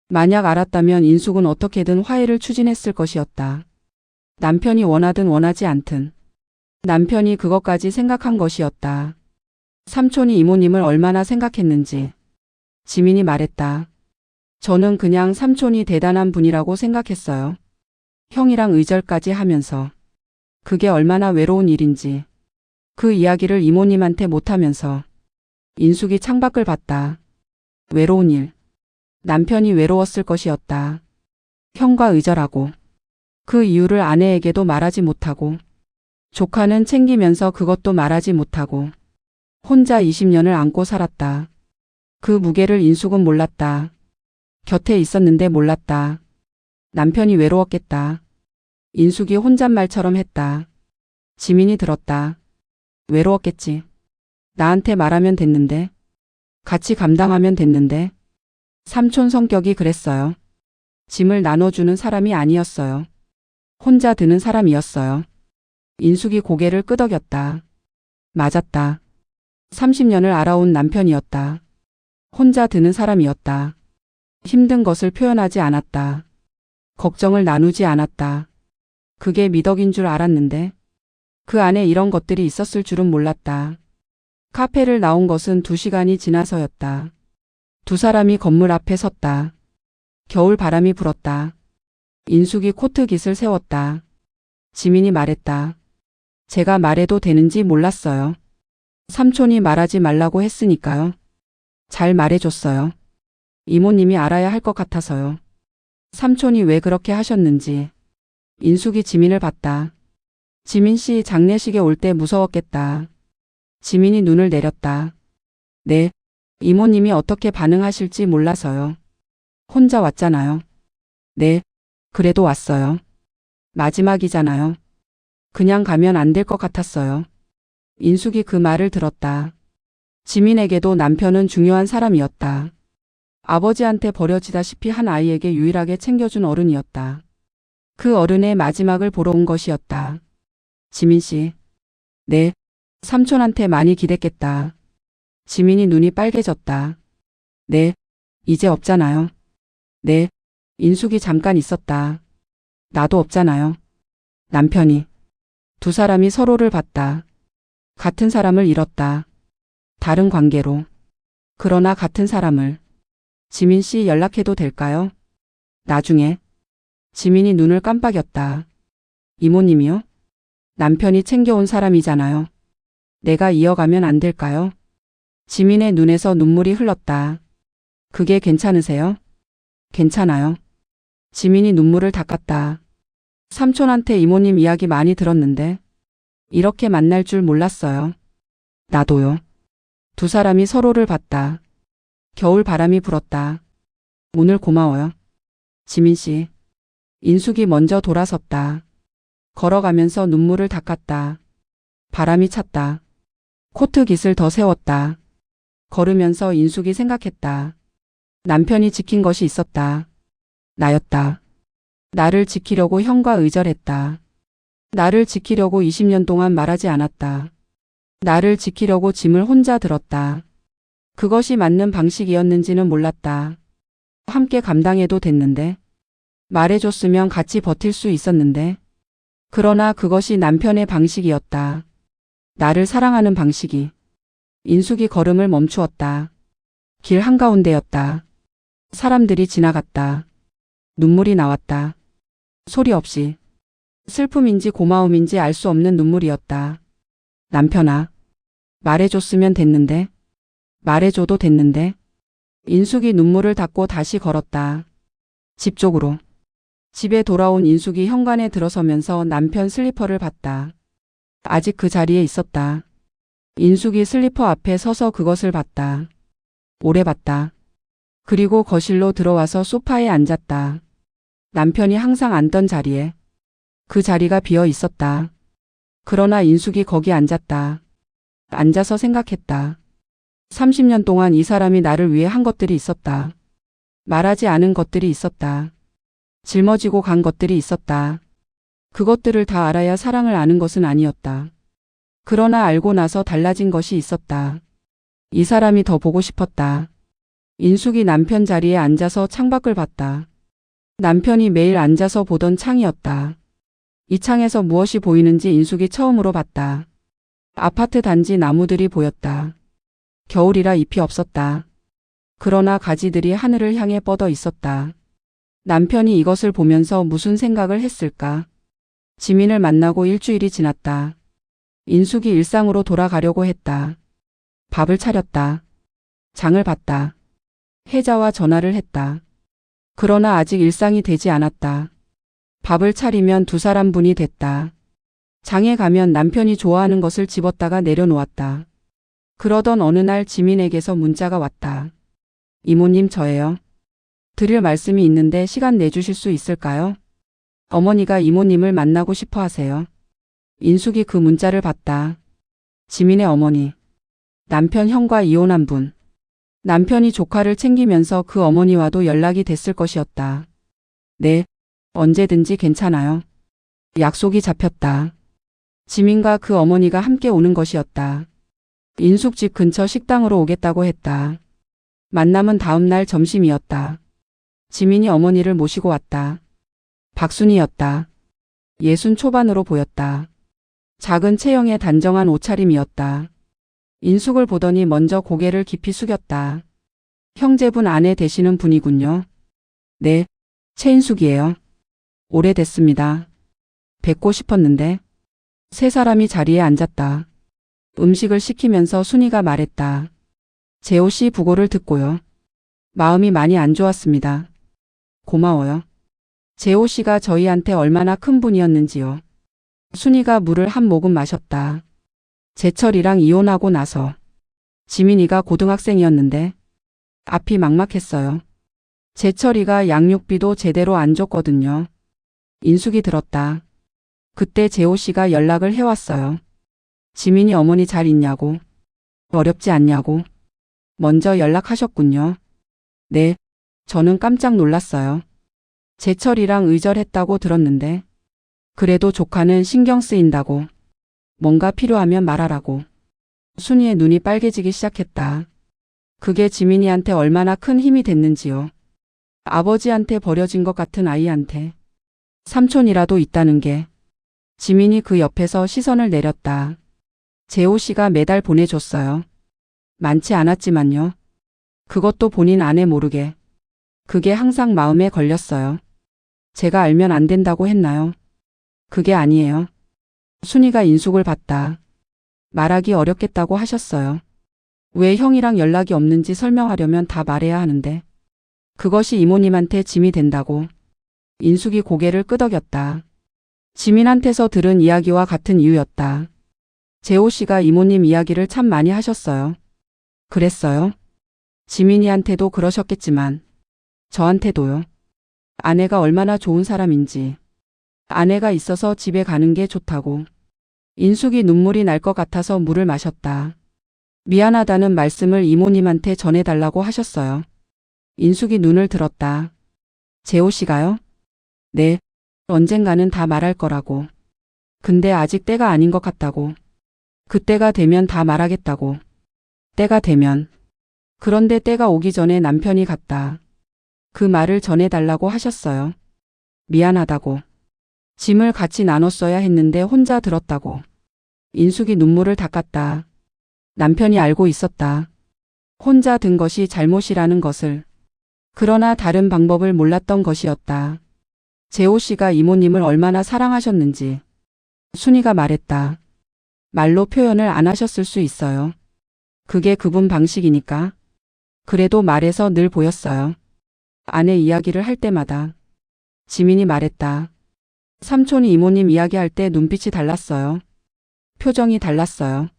만약 알았다면 인숙은 어떻게든 화해를 추진했을 것이었다. 남편이 원하든 원하지 않든. 남편이 그것까지 생각한 것이었다. 삼촌이 이모님을 얼마나 생각했는지. 지민이 말했다. 저는 그냥 삼촌이 대단한 분이라고 생각했어요. 형이랑 의절까지 하면서. 그게 얼마나 외로운 일인지. 그 이야기를 이모님한테 못하면서. 인숙이 창밖을 봤다. 외로운 일. 남편이 외로웠을 것이었다. 형과 의절하고. 그 이유를 아내에게도 말하지 못하고. 조카는 챙기면서 그것도 말하지 못하고. 혼자 20년을 안고 살았다. 그 무게를 인숙은 몰랐다. 곁에 있었는데 몰랐다. 남편이 외로웠겠다. 인숙이 혼잣말처럼 했다. 지민이 들었다. 외로웠겠지. 나한테 말하면 됐는데. 같이 감당하면 됐는데. 삼촌 성격이 그랬어요. 짐을 나눠주는 사람이 아니었어요. 혼자 드는 사람이었어요. 인숙이 고개를 끄덕였다. 맞았다. 30년을 알아온 남편이었다. 혼자 드는 사람이었다. 힘든 것을 표현하지 않았다. 걱정을 나누지 않았다. 그게 미덕인 줄 알았는데 그 안에 이런 것들이 있었을 줄은 몰랐다. 카페를 나온 것은 2시간이 지나서였다. 두 사람이 건물 앞에 섰다. 겨울 바람이 불었다. 인숙이 코트깃을 세웠다. 지민이 말했다. 제가 말해도 되는지 몰랐어요. 삼촌이 말하지 말라고 했으니까요. 잘 말해줬어요. 이모님이 알아야 할 것 같아서요. 삼촌이 왜 그렇게 하셨는지. 인숙이 지민을 봤다. 지민 씨 장례식에 올 때 무서웠겠다. 지민이 눈을 내렸다. 네, 이모님이 어떻게 반응하실지 몰라서요. 혼자 왔잖아요. 네, 그래도 왔어요. 마지막이잖아요. 그냥 가면 안 될 것 같았어요. 인숙이 그 말을 들었다. 지민에게도 남편은 중요한 사람이었다. 아버지한테 버려지다시피 한 아이에게 유일하게 챙겨준 어른이었다. 그 어른의 마지막을 보러 온 것이었다. 지민 씨. 네, 삼촌한테 많이 기댔겠다. 지민이 눈이 빨개졌다. 네, 이제 없잖아요. 네, 인숙이 잠깐 있었다. 나도 없잖아요. 남편이. 두 사람이 서로를 봤다. 같은 사람을 잃었다. 다른 관계로. 그러나 같은 사람을. 지민 씨 연락해도 될까요? 나중에. 지민이 눈을 깜빡였다. 이모님이요? 남편이 챙겨온 사람이잖아요. 내가 이어가면 안 될까요? 지민의 눈에서 눈물이 흘렀다. 그게 괜찮으세요? 괜찮아요. 지민이 눈물을 닦았다. 삼촌한테 이모님 이야기 많이 들었는데 이렇게 만날 줄 몰랐어요. 나도요. 두 사람이 서로를 봤다. 겨울 바람이 불었다. 오늘 고마워요. 지민 씨. 인숙이 먼저 돌아섰다. 걸어가면서 눈물을 닦았다. 바람이 찼다. 코트 깃을 더 세웠다. 걸으면서 인숙이 생각했다. 남편이 지킨 것이 있었다. 나였다. 나를 지키려고 형과 의절했다. 나를 지키려고 20년 동안 말하지 않았다. 나를 지키려고 짐을 혼자 들었다. 그것이 맞는 방식이었는지는 몰랐다. 함께 감당해도 됐는데. 말해줬으면 같이 버틸 수 있었는데. 그러나 그것이 남편의 방식이었다. 나를 사랑하는 방식이. 인숙이 걸음을 멈추었다. 길 한가운데였다. 사람들이 지나갔다. 눈물이 나왔다. 소리 없이. 슬픔인지 고마움인지 알 수 없는 눈물이었다. 남편아. 말해줬으면 됐는데. 말해줘도 됐는데. 인숙이 눈물을 닦고 다시 걸었다. 집 쪽으로. 집에 돌아온 인숙이 현관에 들어서면서 남편 슬리퍼를 봤다. 아직 그 자리에 있었다. 인숙이 슬리퍼 앞에 서서 그것을 봤다. 오래 봤다. 그리고 거실로 들어와서 소파에 앉았다. 남편이 항상 앉던 자리에. 그 자리가 비어 있었다. 그러나 인숙이 거기 앉았다. 앉아서 생각했다. 30년 동안 이 사람이 나를 위해 한 것들이 있었다. 말하지 않은 것들이 있었다. 짊어지고 간 것들이 있었다. 그것들을 다 알아야 사랑을 아는 것은 아니었다. 그러나 알고 나서 달라진 것이 있었다. 이 사람이 더 보고 싶었다. 인숙이 남편 자리에 앉아서 창밖을 봤다. 남편이 매일 앉아서 보던 창이었다. 이 창에서 무엇이 보이는지 인숙이 처음으로 봤다. 아파트 단지 나무들이 보였다. 겨울이라 잎이 없었다. 그러나 가지들이 하늘을 향해 뻗어 있었다. 남편이 이것을 보면서 무슨 생각을 했을까? 지민을 만나고 일주일이 지났다. 인숙이 일상으로 돌아가려고 했다. 밥을 차렸다. 장을 봤다. 혜자와 전화를 했다. 그러나 아직 일상이 되지 않았다. 밥을 차리면 두 사람 분이 됐다. 장에 가면 남편이 좋아하는 것을 집었다가 내려놓았다. 그러던 어느 날 지민에게서 문자가 왔다. 이모님 저예요. 드릴 말씀이 있는데 시간 내주실 수 있을까요? 어머니가 이모님을 만나고 싶어 하세요. 인숙이 그 문자를 봤다. 지민의 어머니. 남편 형과 이혼한 분. 남편이 조카를 챙기면서 그 어머니와도 연락이 됐을 것이었다. 네, 언제든지 괜찮아요. 약속이 잡혔다. 지민과 그 어머니가 함께 오는 것이었다. 인숙 집 근처 식당으로 오겠다고 했다. 만남은 다음 날 점심이었다. 지민이 어머니를 모시고 왔다. 박순이였다. 60 초반으로 보였다. 작은 체형의 단정한 옷차림이었다. 인숙을 보더니 먼저 고개를 깊이 숙였다. 형제분 아내 되시는 분이군요. 네, 최인숙이에요. 오래됐습니다. 뵙고 싶었는데. 세 사람이 자리에 앉았다. 음식을 시키면서 순이가 말했다. 재호 씨 부고를 듣고요. 마음이 많이 안 좋았습니다. 고마워요. 재호 씨가 저희한테 얼마나 큰 분이었는지요. 순이가 물을 한 모금 마셨다. 재철이랑 이혼하고 나서 지민이가 고등학생이었는데 앞이 막막했어요. 재철이가 양육비도 제대로 안 줬거든요. 인숙이 들었다. 그때 재호 씨가 연락을 해왔어요. 지민이 어머니 잘 있냐고. 어렵지 않냐고. 먼저 연락하셨군요. 네, 저는 깜짝 놀랐어요. 재철이랑 의절했다고 들었는데 그래도 조카는 신경 쓰인다고. 뭔가 필요하면 말하라고. 순이의 눈이 빨개지기 시작했다. 그게 지민이한테 얼마나 큰 힘이 됐는지요. 아버지한테 버려진 것 같은 아이한테. 삼촌이라도 있다는 게. 지민이 그 옆에서 시선을 내렸다. 재호 씨가 매달 보내줬어요. 많지 않았지만요. 그것도 본인 아내 모르게. 그게 항상 마음에 걸렸어요. 제가 알면 안 된다고 했나요? 그게 아니에요. 순이가 인숙을 봤다. 말하기 어렵겠다고 하셨어요. 왜 형이랑 연락이 없는지 설명하려면 다 말해야 하는데. 그것이 이모님한테 짐이 된다고. 인숙이 고개를 끄덕였다. 지민한테서 들은 이야기와 같은 이유였다. 재호 씨가 이모님 이야기를 참 많이 하셨어요. 그랬어요? 지민이한테도 그러셨겠지만 저한테도요. 아내가 얼마나 좋은 사람인지. 아내가 있어서 집에 가는 게 좋다고. 인숙이 눈물이 날 것 같아서 물을 마셨다. 미안하다는 말씀을 이모님한테 전해달라고 하셨어요. 인숙이 눈을 들었다. 재호 씨가요? 네. 언젠가는 다 말할 거라고. 근데 아직 때가 아닌 것 같다고. 그때가 되면 다 말하겠다고. 때가 되면. 그런데 때가 오기 전에 남편이 갔다. 그 말을 전해달라고 하셨어요. 미안하다고. 짐을 같이 나눴어야 했는데 혼자 들었다고. 인숙이 눈물을 닦았다. 남편이 알고 있었다. 혼자 든 것이 잘못이라는 것을. 그러나 다른 방법을 몰랐던 것이었다. 재호 씨가 이모님을 얼마나 사랑하셨는지. 순이가 말했다. 말로 표현을 안 하셨을 수 있어요. 그게 그분 방식이니까. 그래도 말에서 늘 보였어요. 아내 이야기를 할 때마다. 지민이 말했다. 삼촌이 이모님 이야기할 때 눈빛이 달랐어요. 표정이 달랐어요.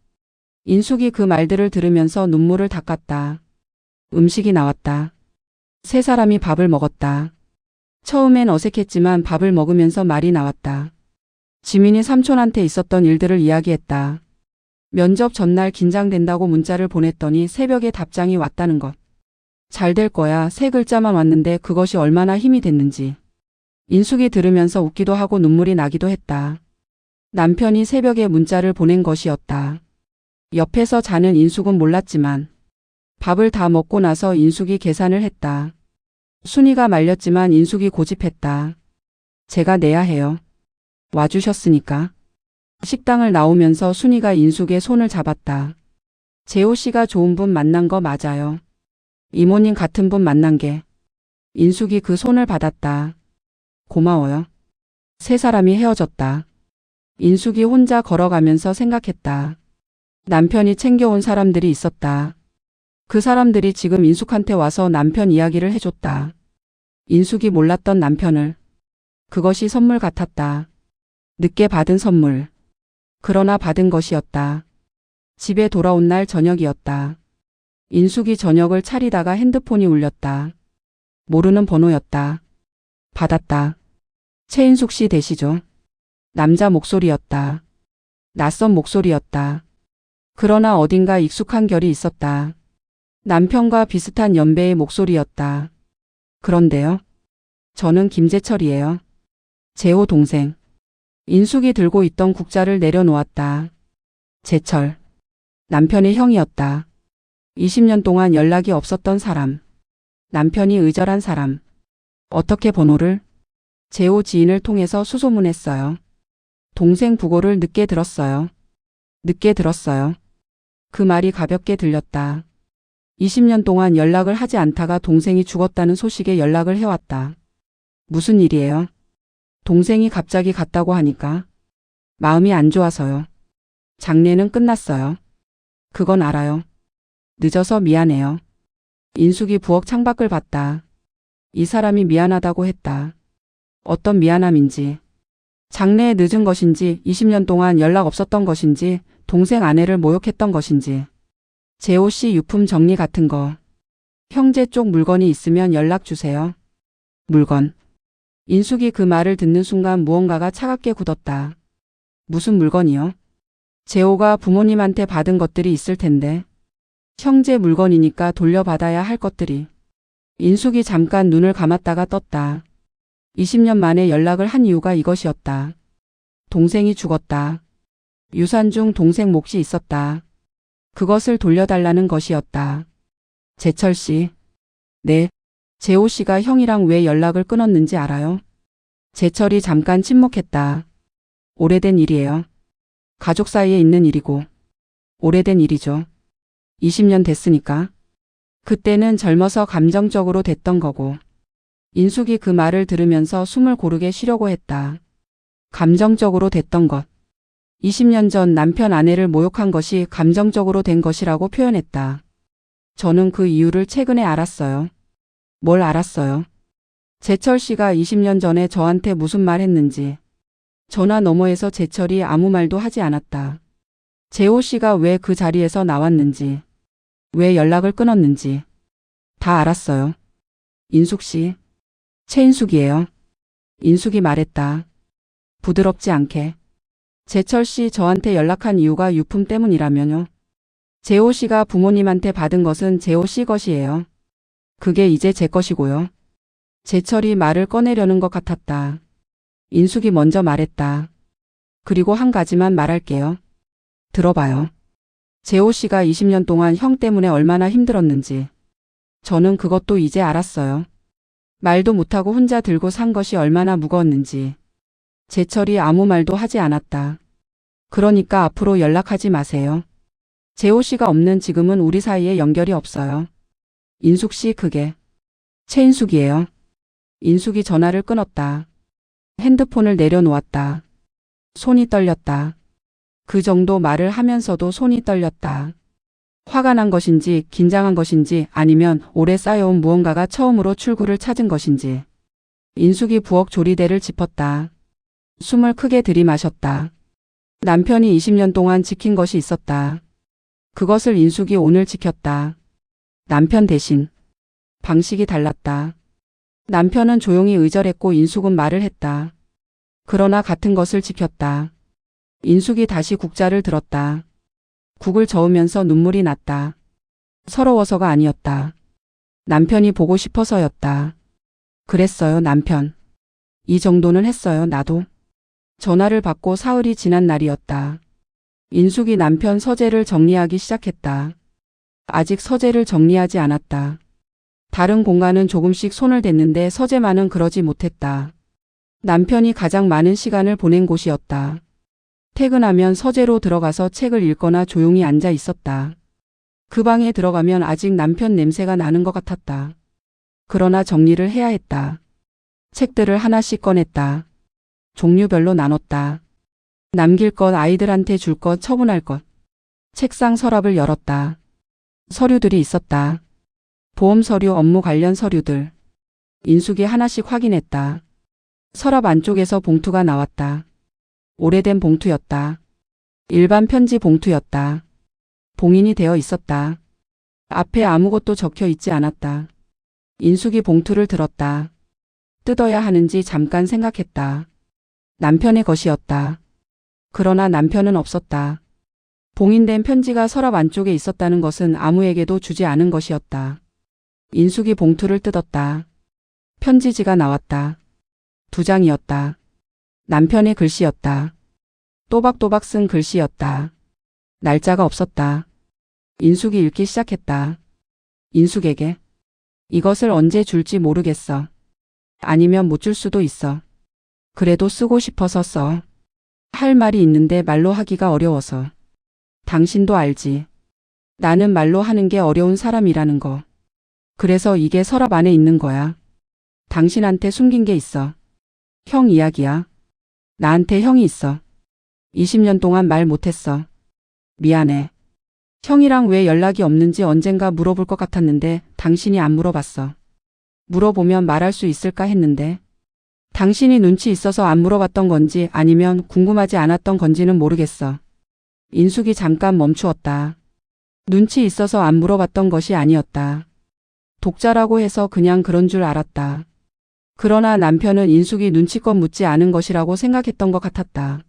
인숙이 그 말들을 들으면서 눈물을 닦았다. 음식이 나왔다. 세 사람이 밥을 먹었다. 처음엔 어색했지만 밥을 먹으면서 말이 나왔다. 지민이 삼촌한테 있었던 일들을 이야기했다. 면접 전날 긴장된다고 문자를 보냈더니 새벽에 답장이 왔다는 것. 잘 될 거야. 세 글자만 왔는데 그것이 얼마나 힘이 됐는지. 인숙이 들으면서 웃기도 하고 눈물이 나기도 했다. 남편이 새벽에 문자를 보낸 것이었다. 옆에서 자는 인숙은 몰랐지만 밥을 다 먹고 나서 인숙이 계산을 했다. 순이가 말렸지만 인숙이 고집했다. 제가 내야 해요. 와주셨으니까. 식당을 나오면서 순이가 인숙의 손을 잡았다. 재호 씨가 좋은 분 만난 거 맞아요. 이모님 같은 분 만난 게. 인숙이 그 손을 받았다. 고마워요. 세 사람이 헤어졌다. 인숙이 혼자 걸어가면서 생각했다. 남편이 챙겨온 사람들이 있었다. 그 사람들이 지금 인숙한테 와서 남편 이야기를 해줬다. 인숙이 몰랐던 남편을. 그것이 선물 같았다. 늦게 받은 선물. 그러나 받은 것이었다. 집에 돌아온 날 저녁이었다. 인숙이 저녁을 차리다가 핸드폰이 울렸다. 모르는 번호였다. 받았다. 최인숙 씨 되시죠? 남자 목소리였다. 낯선 목소리였다. 그러나 어딘가 익숙한 결이 있었다. 남편과 비슷한 연배의 목소리였다. 그런데요. 저는 김재철이에요. 재호 동생. 인숙이 들고 있던 국자를 내려놓았다. 재철. 남편의 형이었다. 20년 동안 연락이 없었던 사람. 남편이 의절한 사람. 어떻게 번호를? 재호 지인을 통해서 수소문했어요. 동생 부고를 늦게 들었어요. 늦게 들었어요. 그 말이 가볍게 들렸다. 20년 동안 연락을 하지 않다가 동생이 죽었다는 소식에 연락을 해왔다. 무슨 일이에요? 동생이 갑자기 갔다고 하니까. 마음이 안 좋아서요. 장례는 끝났어요. 그건 알아요. 늦어서 미안해요. 인숙이 부엌 창밖을 봤다. 이 사람이 미안하다고 했다. 어떤 미안함인지. 장래에 늦은 것인지 20년 동안 연락 없었던 것인지 동생 아내를 모욕했던 것인지. 재호 씨 유품 정리 같은 거. 형제 쪽 물건이 있으면 연락 주세요. 물건. 인숙이 그 말을 듣는 순간 무언가가 차갑게 굳었다. 무슨 물건이요? 재호가 부모님한테 받은 것들이 있을 텐데. 형제 물건이니까 돌려받아야 할 것들이. 인숙이 잠깐 눈을 감았다가 떴다. 20년 만에 연락을 한 이유가 이것이었다. 동생이 죽었다. 유산 중 동생 몫이 있었다. 그것을 돌려달라는 것이었다. 재철 씨. 네. 재호 씨가 형이랑 왜 연락을 끊었는지 알아요? 제철이 잠깐 침묵했다. 오래된 일이에요. 가족 사이에 있는 일이고. 오래된 일이죠. 20년 됐으니까. 그때는 젊어서 감정적으로 됐던 거고. 인숙이 그 말을 들으면서 숨을 고르게 쉬려고 했다. 감정적으로 됐던 것. 20년 전 남편 아내를 모욕한 것이 감정적으로 된 것이라고 표현했다. 저는 그 이유를 최근에 알았어요. 뭘 알았어요? 제철 씨가 20년 전에 저한테 무슨 말 했는지. 전화 너머에서 제철이 아무 말도 하지 않았다. 재호 씨가 왜 그 자리에서 나왔는지. 왜 연락을 끊었는지. 다 알았어요. 인숙 씨. 최인숙이에요. 인숙이 말했다. 부드럽지 않게. 제철 씨 저한테 연락한 이유가 유품 때문이라면요. 재호 씨가 부모님한테 받은 것은 재호 씨 것이에요. 그게 이제 제 것이고요. 제철이 말을 꺼내려는 것 같았다. 인숙이 먼저 말했다. 그리고 한 가지만 말할게요. 들어봐요. 재호 씨가 20년 동안 형 때문에 얼마나 힘들었는지. 저는 그것도 이제 알았어요. 말도 못하고 혼자 들고 산 것이 얼마나 무거웠는지. 제철이 아무 말도 하지 않았다. 그러니까 앞으로 연락하지 마세요. 재호 씨가 없는 지금은 우리 사이에 연결이 없어요. 인숙 씨 그게. 최인숙이에요. 인숙이 전화를 끊었다. 핸드폰을 내려놓았다. 손이 떨렸다. 그 정도 말을 하면서도 손이 떨렸다. 화가 난 것인지 긴장한 것인지 아니면 오래 쌓여온 무언가가 처음으로 출구를 찾은 것인지. 인숙이 부엌 조리대를 짚었다. 숨을 크게 들이마셨다. 남편이 20년 동안 지킨 것이 있었다. 그것을 인숙이 오늘 지켰다. 남편 대신. 방식이 달랐다. 남편은 조용히 의절했고 인숙은 말을 했다. 그러나 같은 것을 지켰다. 인숙이 다시 국자를 들었다. 국을 저으면서 눈물이 났다. 서러워서가 아니었다. 남편이 보고 싶어서였다. 그랬어요, 남편. 이 정도는 했어요, 나도. 전화를 받고 사흘이 지난 날이었다. 인숙이 남편 서재를 정리하기 시작했다. 아직 서재를 정리하지 않았다. 다른 공간은 조금씩 손을 댔는데 서재만은 그러지 못했다. 남편이 가장 많은 시간을 보낸 곳이었다. 퇴근하면 서재로 들어가서 책을 읽거나 조용히 앉아 있었다. 그 방에 들어가면 아직 남편 냄새가 나는 것 같았다. 그러나 정리를 해야 했다. 책들을 하나씩 꺼냈다. 종류별로 나눴다. 남길 것, 아이들한테 줄 것, 처분할 것. 책상 서랍을 열었다. 서류들이 있었다. 보험 서류, 업무 관련 서류들. 인숙이 하나씩 확인했다. 서랍 안쪽에서 봉투가 나왔다. 오래된 봉투였다. 일반 편지 봉투였다. 봉인이 되어 있었다. 앞에 아무것도 적혀 있지 않았다. 인숙이 봉투를 들었다. 뜯어야 하는지 잠깐 생각했다. 남편의 것이었다. 그러나 남편은 없었다. 봉인된 편지가 서랍 안쪽에 있었다는 것은 아무에게도 주지 않은 것이었다. 인숙이 봉투를 뜯었다. 편지지가 나왔다. 2장이었다. 남편의 글씨였다. 또박또박 쓴 글씨였다. 날짜가 없었다. 인숙이 읽기 시작했다. 인숙에게. 이것을 언제 줄지 모르겠어. 아니면 못 줄 수도 있어. 그래도 쓰고 싶어서 써. 할 말이 있는데 말로 하기가 어려워서. 당신도 알지. 나는 말로 하는 게 어려운 사람이라는 거. 그래서 이게 서랍 안에 있는 거야. 당신한테 숨긴 게 있어. 형 이야기야. 나한테 형이 있어. 20년 동안 말 못했어. 미안해. 형이랑 왜 연락이 없는지 언젠가 물어볼 것 같았는데 당신이 안 물어봤어. 물어보면 말할 수 있을까 했는데. 당신이 눈치 있어서 안 물어봤던 건지 아니면 궁금하지 않았던 건지는 모르겠어. 인숙이 잠깐 멈추었다. 눈치 있어서 안 물어봤던 것이 아니었다. 독자라고 해서 그냥 그런 줄 알았다. 그러나 남편은 인숙이 눈치껏 묻지 않은 것이라고 생각했던 것 같았다.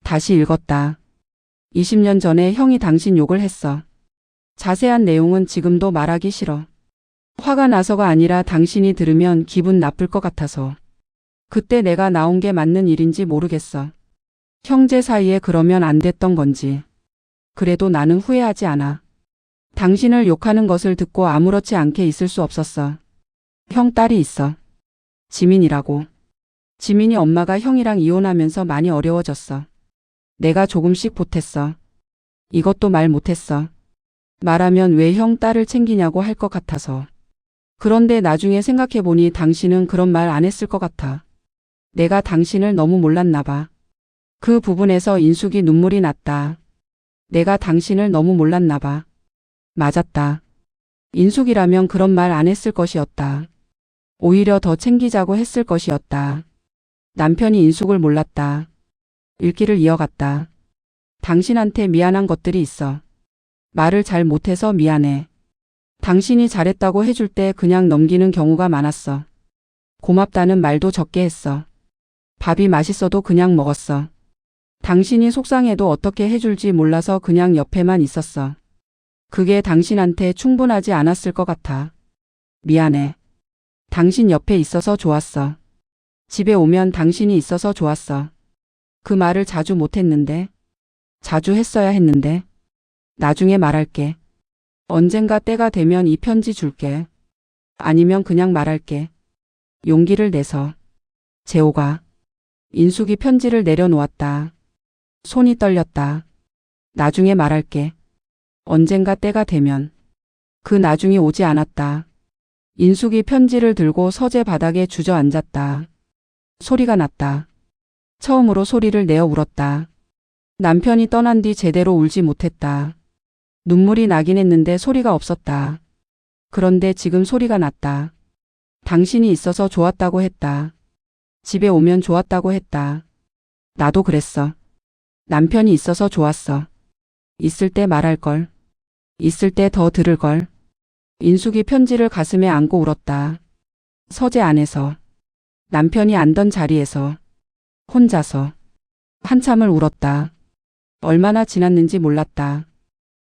다시 읽었다. 20년 전에 형이 당신 욕을 했어. 자세한 내용은 지금도 말하기 싫어. 화가 나서가 아니라 당신이 들으면 기분 나쁠 것 같아서. 그때 내가 나온 게 맞는 일인지 모르겠어. 형제 사이에 그러면 안 됐던 건지. 그래도 나는 후회하지 않아. 당신을 욕하는 것을 듣고 아무렇지 않게 있을 수 없었어. 형 딸이 있어. 지민이라고. 지민이 엄마가 형이랑 이혼하면서 많이 어려워졌어. 내가 조금씩 보탰어. 이것도 말 못했어. 말하면 왜 형 딸을 챙기냐고 할 것 같아서. 그런데 나중에 생각해보니 당신은 그런 말 안 했을 것 같아. 내가 당신을 너무 몰랐나 봐. 그 부분에서 인숙이 눈물이 났다. 내가 당신을 너무 몰랐나 봐. 맞았다. 인숙이라면 그런 말 안 했을 것이었다. 오히려 더 챙기자고 했을 것이었다. 남편이 인숙을 몰랐다. 일기를 이어갔다. 당신한테 미안한 것들이 있어. 말을 잘 못해서 미안해. 당신이 잘했다고 해줄 때 그냥 넘기는 경우가 많았어. 고맙다는 말도 적게 했어. 밥이 맛있어도 그냥 먹었어. 당신이 속상해도 어떻게 해줄지 몰라서 그냥 옆에만 있었어. 그게 당신한테 충분하지 않았을 것 같아. 미안해. 당신 옆에 있어서 좋았어. 집에 오면 당신이 있어서 좋았어. 그 말을 자주 못했는데. 자주 했어야 했는데. 나중에 말할게. 언젠가 때가 되면 이 편지 줄게. 아니면 그냥 말할게. 용기를 내서. 재호가. 인숙이 편지를 내려놓았다. 손이 떨렸다. 나중에 말할게. 언젠가 때가 되면. 그 나중이 오지 않았다. 인숙이 편지를 들고 서재 바닥에 주저앉았다. 소리가 났다. 처음으로 소리를 내어 울었다. 남편이 떠난 뒤 제대로 울지 못했다. 눈물이 나긴 했는데 소리가 없었다. 그런데 지금 소리가 났다. 당신이 있어서 좋았다고 했다. 집에 오면 좋았다고 했다. 나도 그랬어. 남편이 있어서 좋았어. 있을 때 말할 걸. 있을 때 더 들을 걸. 인숙이 편지를 가슴에 안고 울었다. 서재 안에서. 남편이 앉던 자리에서. 혼자서. 한참을 울었다. 얼마나 지났는지 몰랐다.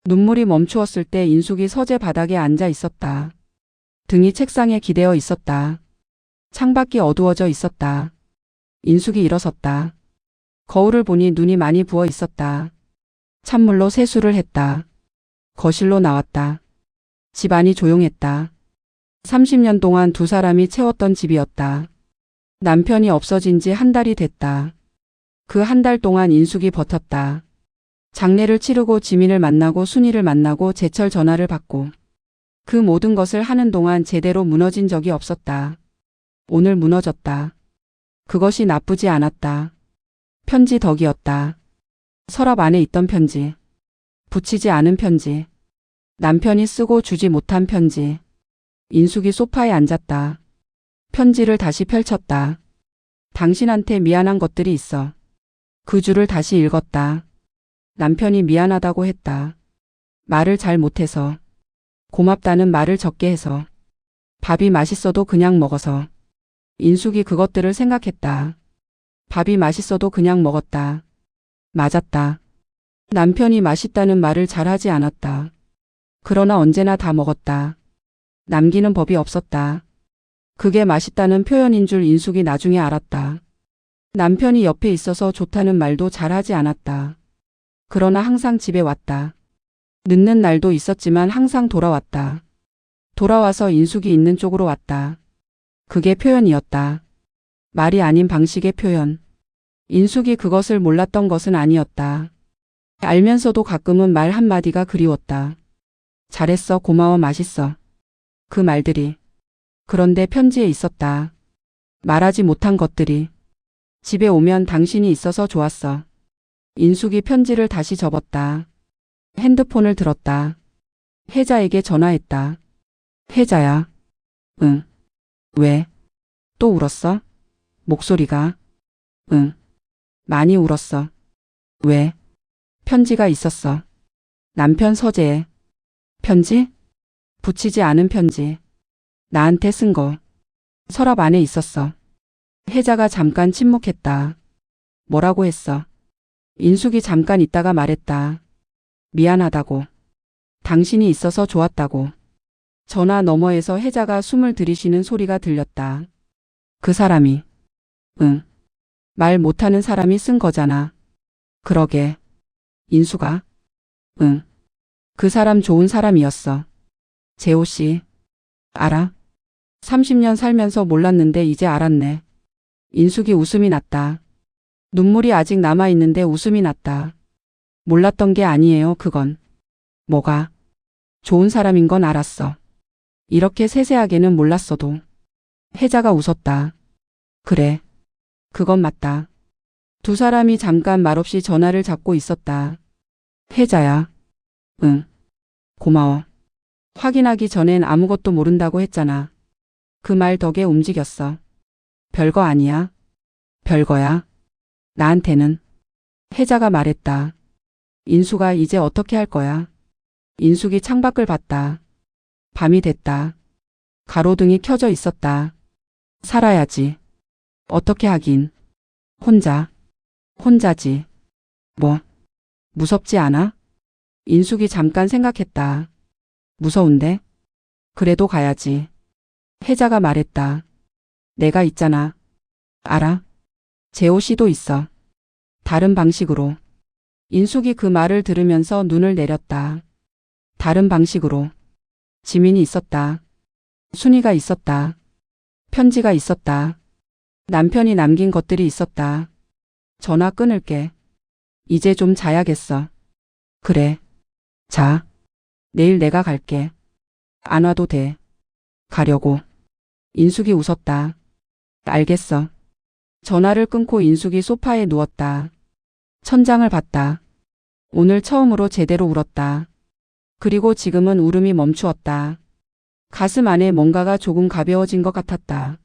눈물이 멈추었을 때 인숙이 서재 바닥에 앉아 있었다. 등이 책상에 기대어 있었다. 창밖이 어두워져 있었다. 인숙이 일어섰다. 거울을 보니 눈이 많이 부어 있었다. 찬물로 세수를 했다. 거실로 나왔다. 집안이 조용했다. 30년 동안 두 사람이 채웠던 집이었다. 남편이 없어진 지 한 달이 됐다. 그 한 달 동안 인숙이 버텼다. 장례를 치르고 지민을 만나고 순이를 만나고 제철 전화를 받고 그 모든 것을 하는 동안 제대로 무너진 적이 없었다. 오늘 무너졌다. 그것이 나쁘지 않았다. 편지 덕이었다. 서랍 안에 있던 편지. 붙이지 않은 편지. 남편이 쓰고 주지 못한 편지. 인숙이 소파에 앉았다. 편지를 다시 펼쳤다. 당신한테 미안한 것들이 있어. 그 줄을 다시 읽었다. 남편이 미안하다고 했다. 말을 잘 못해서. 고맙다는 말을 적게 해서. 밥이 맛있어도 그냥 먹어서. 인숙이 그것들을 생각했다. 밥이 맛있어도 그냥 먹었다. 맞았다. 남편이 맛있다는 말을 잘하지 않았다. 그러나 언제나 다 먹었다. 남기는 법이 없었다. 그게 맛있다는 표현인 줄 인숙이 나중에 알았다. 남편이 옆에 있어서 좋다는 말도 잘하지 않았다. 그러나 항상 집에 왔다. 늦는 날도 있었지만 항상 돌아왔다. 돌아와서 인숙이 있는 쪽으로 왔다. 그게 표현이었다. 말이 아닌 방식의 표현. 인숙이 그것을 몰랐던 것은 아니었다. 알면서도 가끔은 말 한마디가 그리웠다. 잘했어, 고마워, 맛있어. 그 말들이. 그런데 편지에 있었다. 말하지 못한 것들이. 집에 오면 당신이 있어서 좋았어. 인숙이 편지를 다시 접었다. 핸드폰을 들었다. 혜자에게 전화했다. 혜자야. 응. 왜? 또 울었어? 목소리가. 응. 많이 울었어. 왜? 편지가 있었어. 남편 서재에. 편지? 붙이지 않은 편지. 나한테 쓴 거. 서랍 안에 있었어. 혜자가 잠깐 침묵했다. 뭐라고 했어? 인숙이 잠깐 있다가 말했다. 미안하다고. 당신이 있어서 좋았다고. 전화 너머에서 혜자가 숨을 들이쉬는 소리가 들렸다. 그 사람이. 응. 말 못하는 사람이 쓴 거잖아. 그러게. 인수가? 응. 그 사람 좋은 사람이었어. 재호 씨. 알아? 30년 살면서 몰랐는데 이제 알았네. 인숙이 웃음이 났다. 눈물이 아직 남아있는데 웃음이 났다. 몰랐던 게 아니에요, 그건. 뭐가? 좋은 사람인 건 알았어. 이렇게 세세하게는 몰랐어도. 혜자가 웃었다. 그래. 그건 맞다. 두 사람이 잠깐 말없이 전화를 잡고 있었다. 혜자야. 응. 고마워. 확인하기 전엔 아무것도 모른다고 했잖아. 그 말 덕에 움직였어. 별거 아니야. 별거야. 나한테는. 혜자가 말했다. 인수가 이제 어떻게 할 거야? 인숙이 창밖을 봤다. 밤이 됐다. 가로등이 켜져 있었다. 살아야지. 어떻게 하긴. 혼자지. 뭐, 무섭지 않아? 인숙이 잠깐 생각했다. 무서운데? 그래도 가야지. 혜자가 말했다. 내가 있잖아. 알아? 재호 씨도 있어. 다른 방식으로. 인숙이 그 말을 들으면서 눈을 내렸다. 다른 방식으로. 지민이 있었다. 순이가 있었다. 편지가 있었다. 남편이 남긴 것들이 있었다. 전화 끊을게. 이제 좀 자야겠어. 그래. 자. 내일 내가 갈게. 안 와도 돼. 가려고. 인숙이 웃었다. 알겠어. 전화를 끊고 인숙이 소파에 누웠다. 천장을 봤다. 오늘 처음으로 제대로 울었다. 그리고 지금은 울음이 멈추었다. 가슴 안에 뭔가가 조금 가벼워진 것 같았다.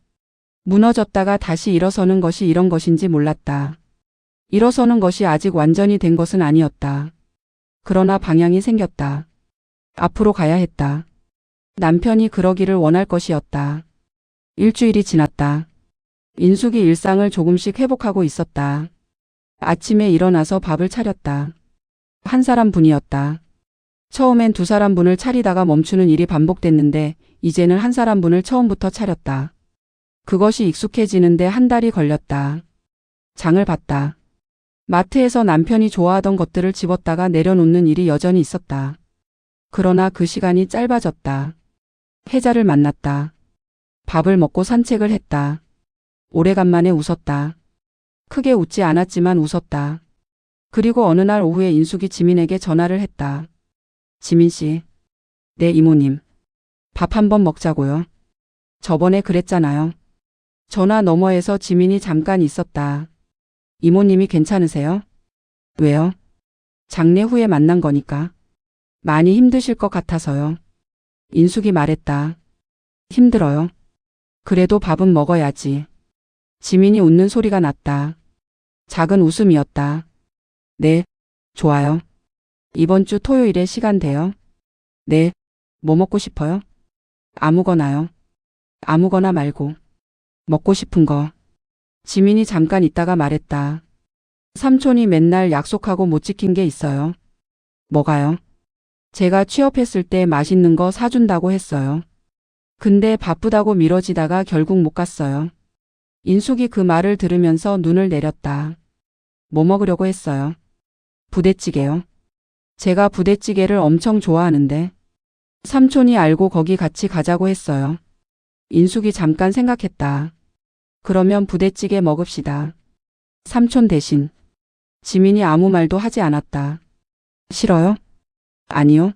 무너졌다가 다시 일어서는 것이 이런 것인지 몰랐다. 일어서는 것이 아직 완전히 된 것은 아니었다. 그러나 방향이 생겼다. 앞으로 가야 했다. 남편이 그러기를 원할 것이었다. 일주일이 지났다. 인숙이 일상을 조금씩 회복하고 있었다. 아침에 일어나서 밥을 차렸다. 한 사람분이었다. 처음엔 두 사람분을 차리다가 멈추는 일이 반복됐는데 이제는 한 사람분을 처음부터 차렸다. 그것이 익숙해지는데 한 달이 걸렸다. 장을 봤다. 마트에서 남편이 좋아하던 것들을 집었다가 내려놓는 일이 여전히 있었다. 그러나 그 시간이 짧아졌다. 혜자를 만났다. 밥을 먹고 산책을 했다. 오래간만에 웃었다. 크게 웃지 않았지만 웃었다. 그리고 어느 날 오후에 인숙이 지민에게 전화를 했다. 지민 씨. 네 이모님. 밥 한번 먹자고요. 저번에 그랬잖아요. 전화 너머에서 지민이 잠깐 있었다. 이모님이 괜찮으세요? 왜요? 장례 후에 만난 거니까. 많이 힘드실 것 같아서요. 인숙이 말했다. 힘들어요. 그래도 밥은 먹어야지. 지민이 웃는 소리가 났다. 작은 웃음이었다. 네, 좋아요. 이번 주 토요일에 시간 돼요? 네, 뭐 먹고 싶어요? 아무거나요. 아무거나 말고. 먹고 싶은 거. 지민이 잠깐 있다가 말했다. 삼촌이 맨날 약속하고 못 지킨 게 있어요. 뭐가요? 제가 취업했을 때 맛있는 거 사준다고 했어요. 근데 바쁘다고 미뤄지다가 결국 못 갔어요. 인숙이 그 말을 들으면서 눈을 내렸다. 뭐 먹으려고 했어요? 부대찌개요. 제가 부대찌개를 엄청 좋아하는데. 삼촌이 알고 거기 같이 가자고 했어요. 인숙이 잠깐 생각했다. 그러면 부대찌개 먹읍시다. 삼촌 대신. 지민이 아무 말도 하지 않았다. 싫어요? 아니요.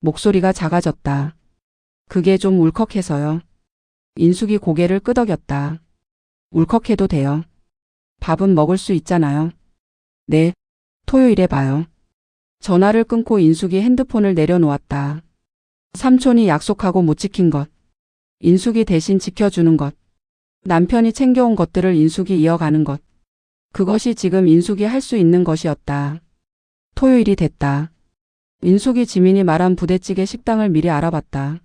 목소리가 작아졌다. 그게 좀 울컥해서요. 인숙이 고개를 끄덕였다. 울컥해도 돼요. 밥은 먹을 수 있잖아요. 네, 토요일에 봐요. 전화를 끊고 인숙이 핸드폰을 내려놓았다. 삼촌이 약속하고 못 지킨 것. 인숙이 대신 지켜주는 것. 남편이 챙겨온 것들을 인숙이 이어가는 것. 그것이 지금 인숙이 할 수 있는 것이었다. 토요일이 됐다. 인숙이 지민이 말한 부대찌개 식당을 미리 알아봤다.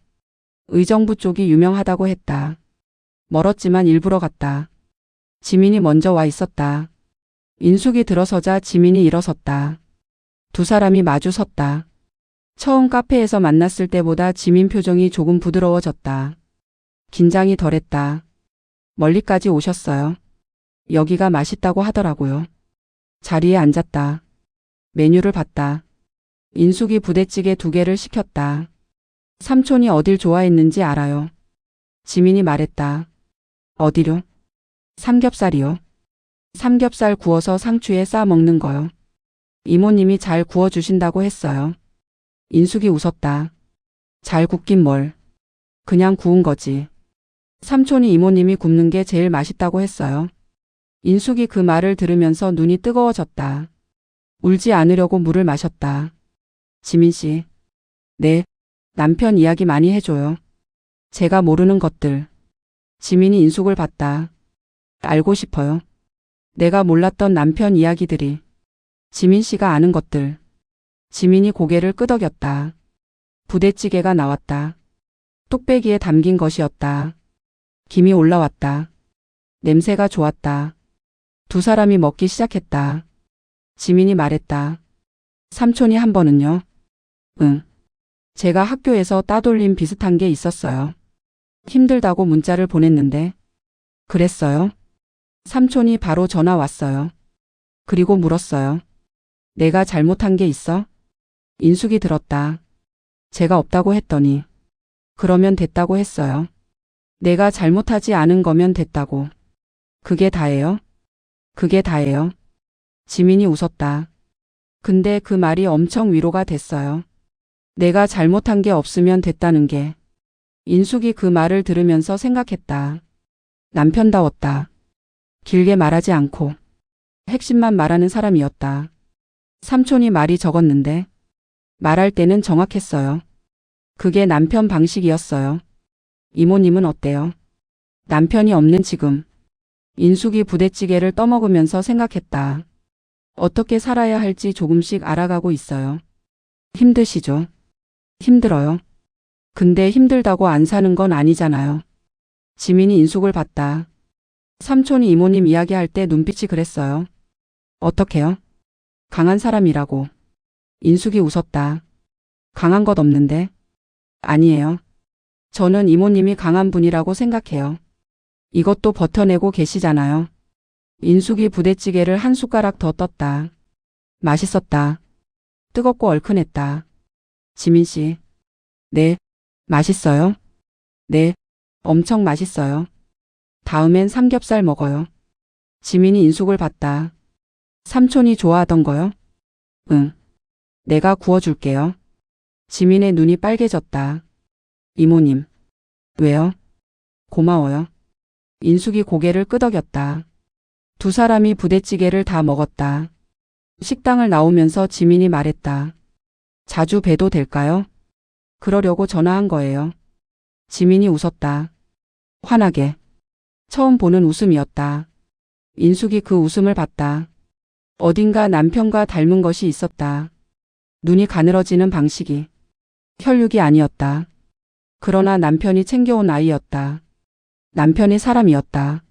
의정부 쪽이 유명하다고 했다. 멀었지만 일부러 갔다. 지민이 먼저 와 있었다. 인숙이 들어서자 지민이 일어섰다. 두 사람이 마주 섰다. 처음 카페에서 만났을 때보다 지민 표정이 조금 부드러워졌다. 긴장이 덜했다. 멀리까지 오셨어요. 여기가 맛있다고 하더라고요. 자리에 앉았다. 메뉴를 봤다. 인숙이 부대찌개 2개를 시켰다. 삼촌이 어딜 좋아했는지 알아요. 지민이 말했다. 어디로? 삼겹살이요. 삼겹살 구워서 상추에 싸 먹는 거요. 이모님이 잘 구워주신다고 했어요. 인숙이 웃었다. 잘 굽긴 뭘. 그냥 구운 거지. 삼촌이 이모님이 굽는 게 제일 맛있다고 했어요. 인숙이 그 말을 들으면서 눈이 뜨거워졌다. 울지 않으려고 물을 마셨다. 지민 씨. 네. 남편 이야기 많이 해줘요. 제가 모르는 것들. 지민이 인숙을 봤다. 알고 싶어요. 내가 몰랐던 남편 이야기들이. 지민 씨가 아는 것들. 지민이 고개를 끄덕였다. 부대찌개가 나왔다. 뚝배기에 담긴 것이었다. 김이 올라왔다. 냄새가 좋았다. 두 사람이 먹기 시작했다. 지민이 말했다. 삼촌이 한 번은요? 응. 제가 학교에서 따돌림 비슷한 게 있었어요. 힘들다고 문자를 보냈는데. 그랬어요? 삼촌이 바로 전화 왔어요. 그리고 물었어요. 내가 잘못한 게 있어? 인숙이 들었다. 제가 없다고 했더니. 그러면 됐다고 했어요. 내가 잘못하지 않은 거면 됐다고. 그게 다예요? 그게 다예요. 지민이 웃었다. 근데 그 말이 엄청 위로가 됐어요. 내가 잘못한 게 없으면 됐다는 게. 인숙이 그 말을 들으면서 생각했다. 남편다웠다. 길게 말하지 않고 핵심만 말하는 사람이었다. 삼촌이 말이 적었는데 말할 때는 정확했어요. 그게 남편 방식이었어요. 이모님은 어때요? 남편이 없는 지금. 인숙이 부대찌개를 떠먹으면서 생각했다. 어떻게 살아야 할지 조금씩 알아가고 있어요. 힘드시죠? 힘들어요. 근데 힘들다고 안 사는 건 아니잖아요. 지민이 인숙을 봤다. 삼촌이 이모님 이야기할 때 눈빛이 그랬어요. 어떻게요? 강한 사람이라고. 인숙이 웃었다. 강한 것 없는데? 아니에요. 저는 이모님이 강한 분이라고 생각해요. 이것도 버텨내고 계시잖아요. 인숙이 부대찌개를 한 숟가락 더 떴다. 맛있었다. 뜨겁고 얼큰했다. 지민 씨. 네. 맛있어요? 네. 엄청 맛있어요. 다음엔 삼겹살 먹어요. 지민이 인숙을 봤다. 삼촌이 좋아하던 거요? 응. 내가 구워줄게요. 지민의 눈이 빨개졌다. 이모님. 왜요? 고마워요. 인숙이 고개를 끄덕였다. 두 사람이 부대찌개를 다 먹었다. 식당을 나오면서 지민이 말했다. 자주 봬도 될까요? 그러려고 전화한 거예요. 지민이 웃었다. 환하게. 처음 보는 웃음이었다. 인숙이 그 웃음을 봤다. 어딘가 남편과 닮은 것이 있었다. 눈이 가늘어지는 방식이. 혈육이 아니었다. 그러나 남편이 챙겨온 아이였다. 남편의 사람이었다.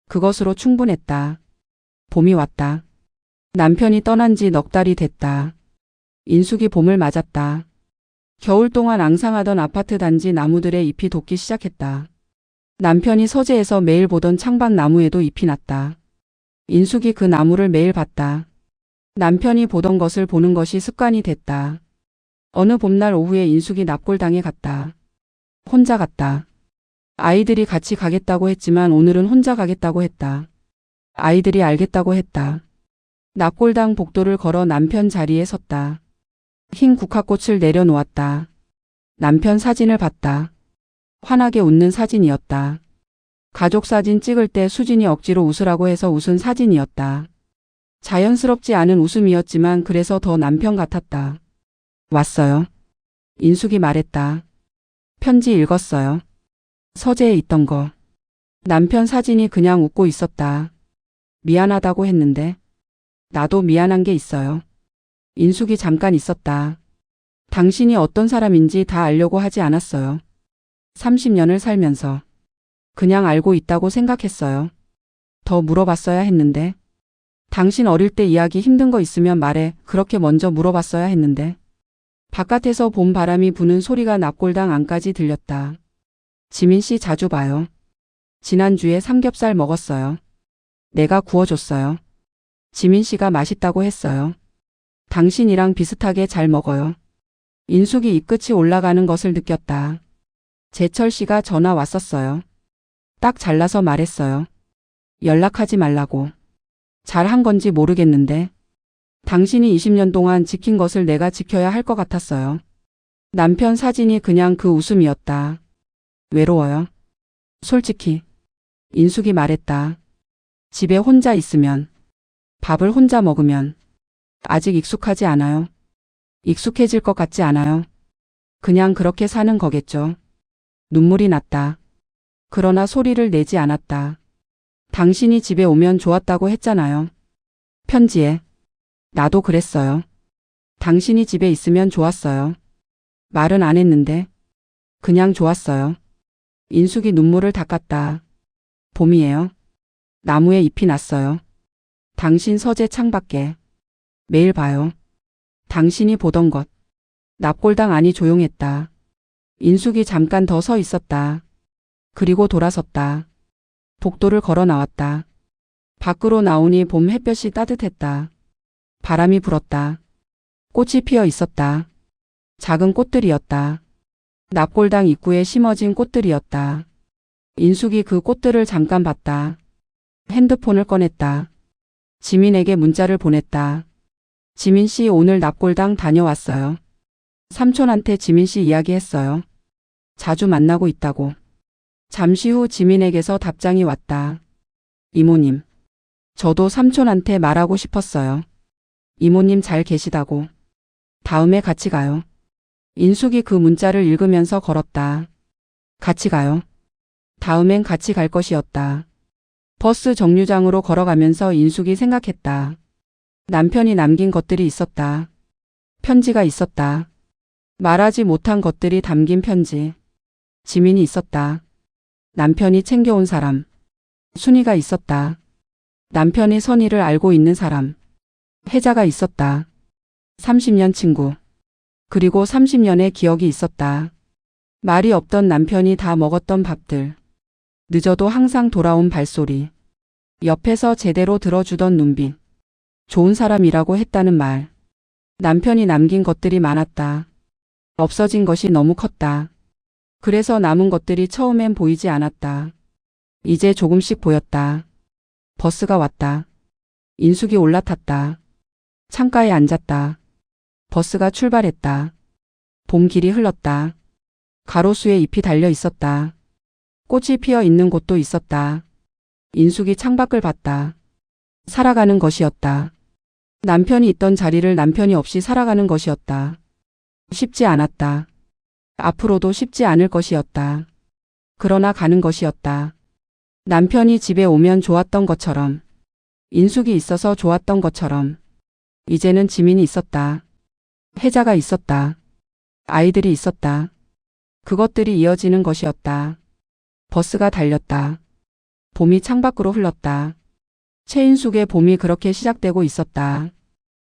그것으로 충분했다. 봄이 왔다. 남편이 떠난 지 넉 달이 됐다. 인숙이 봄을 맞았다. 겨울 동안 앙상하던 아파트 단지 나무들의 잎이 돋기 시작했다. 남편이 서재에서 매일 보던 창밖 나무에도 잎이 났다. 인숙이 그 나무를 매일 봤다. 남편이 보던 것을 보는 것이 습관이 됐다. 어느 봄날 오후에 인숙이 납골당에 갔다. 혼자 갔다. 아이들이 같이 가겠다고 했지만 오늘은 혼자 가겠다고 했다. 아이들이 알겠다고 했다. 납골당 복도를 걸어 남편 자리에 섰다. 흰 국화꽃을 내려놓았다. 남편 사진을 봤다. 환하게 웃는 사진이었다. 가족 사진 찍을 때 수진이 억지로 웃으라고 해서 웃은 사진이었다. 자연스럽지 않은 웃음이었지만 그래서 더 남편 같았다. 왔어요. 인숙이 말했다. 편지 읽었어요. 서재에 있던 거. 남편 사진이 그냥 웃고 있었다. 미안하다고 했는데. 나도 미안한 게 있어요. 인숙이 잠깐 있었다. 당신이 어떤 사람인지 다 알려고 하지 않았어요. 30년을 살면서. 그냥 알고 있다고 생각했어요. 더 물어봤어야 했는데. 당신 어릴 때 이야기 힘든 거 있으면 말해. 그렇게 먼저 물어봤어야 했는데. 바깥에서 봄 바람이 부는 소리가 납골당 안까지 들렸다. 지민 씨 자주 봐요. 지난주에 삼겹살 먹었어요. 내가 구워줬어요. 지민 씨가 맛있다고 했어요. 당신이랑 비슷하게 잘 먹어요. 인숙이 입끝이 올라가는 것을 느꼈다. 재철 씨가 전화 왔었어요. 딱 잘라서 말했어요. 연락하지 말라고. 잘한 건지 모르겠는데. 당신이 20년 동안 지킨 것을 내가 지켜야 할 것 같았어요. 남편 사진이 그냥 그 웃음이었다. 외로워요. 솔직히. 인숙이 말했다. 집에 혼자 있으면, 밥을 혼자 먹으면, 아직 익숙하지 않아요. 익숙해질 것 같지 않아요. 그냥 그렇게 사는 거겠죠. 눈물이 났다. 그러나 소리를 내지 않았다. 당신이 집에 오면 좋았다고 했잖아요. 편지에. 나도 그랬어요. 당신이 집에 있으면 좋았어요. 말은 안 했는데 그냥 좋았어요. 인숙이 눈물을 닦았다. 봄이에요. 나무에 잎이 났어요. 당신 서재 창밖에. 매일 봐요. 당신이 보던 것. 납골당 안이 조용했다. 인숙이 잠깐 더 서 있었다. 그리고 돌아섰다. 복도를 걸어 나왔다. 밖으로 나오니 봄 햇볕이 따뜻했다. 바람이 불었다. 꽃이 피어 있었다. 작은 꽃들이었다. 납골당 입구에 심어진 꽃들이었다. 인숙이 그 꽃들을 잠깐 봤다. 핸드폰을 꺼냈다. 지민에게 문자를 보냈다. 지민 씨 오늘 납골당 다녀왔어요. 삼촌한테 지민 씨 이야기했어요. 자주 만나고 있다고. 잠시 후 지민에게서 답장이 왔다. 이모님. 저도 삼촌한테 말하고 싶었어요. 이모님 잘 계시다고. 다음에 같이 가요. 인숙이 그 문자를 읽으면서 걸었다. 같이 가요. 다음엔 같이 갈 것이었다. 버스 정류장으로 걸어가면서 인숙이 생각했다. 남편이 남긴 것들이 있었다. 편지가 있었다. 말하지 못한 것들이 담긴 편지. 지민이 있었다. 남편이 챙겨온 사람. 순이가 있었다. 남편이 선의를 알고 있는 사람. 혜자가 있었다. 30년 친구. 그리고 30년의 기억이 있었다. 말이 없던 남편이 다 먹었던 밥들. 늦어도 항상 돌아온 발소리. 옆에서 제대로 들어주던 눈빛. 좋은 사람이라고 했다는 말. 남편이 남긴 것들이 많았다. 없어진 것이 너무 컸다. 그래서 남은 것들이 처음엔 보이지 않았다. 이제 조금씩 보였다. 버스가 왔다. 인숙이 올라탔다. 창가에 앉았다. 버스가 출발했다. 봄 길이 흘렀다. 가로수에 잎이 달려 있었다. 꽃이 피어 있는 곳도 있었다. 인숙이 창밖을 봤다. 살아가는 것이었다. 남편이 있던 자리를 남편이 없이 살아가는 것이었다. 쉽지 않았다. 앞으로도 쉽지 않을 것이었다. 그러나 가는 것이었다. 남편이 집에 오면 좋았던 것처럼, 인숙이 있어서 좋았던 것처럼, 이제는 지민이 있었다. 혜자가 있었다. 아이들이 있었다. 그것들이 이어지는 것이었다. 버스가 달렸다. 봄이 창밖으로 흘렀다. 최인숙의 봄이 그렇게 시작되고 있었다.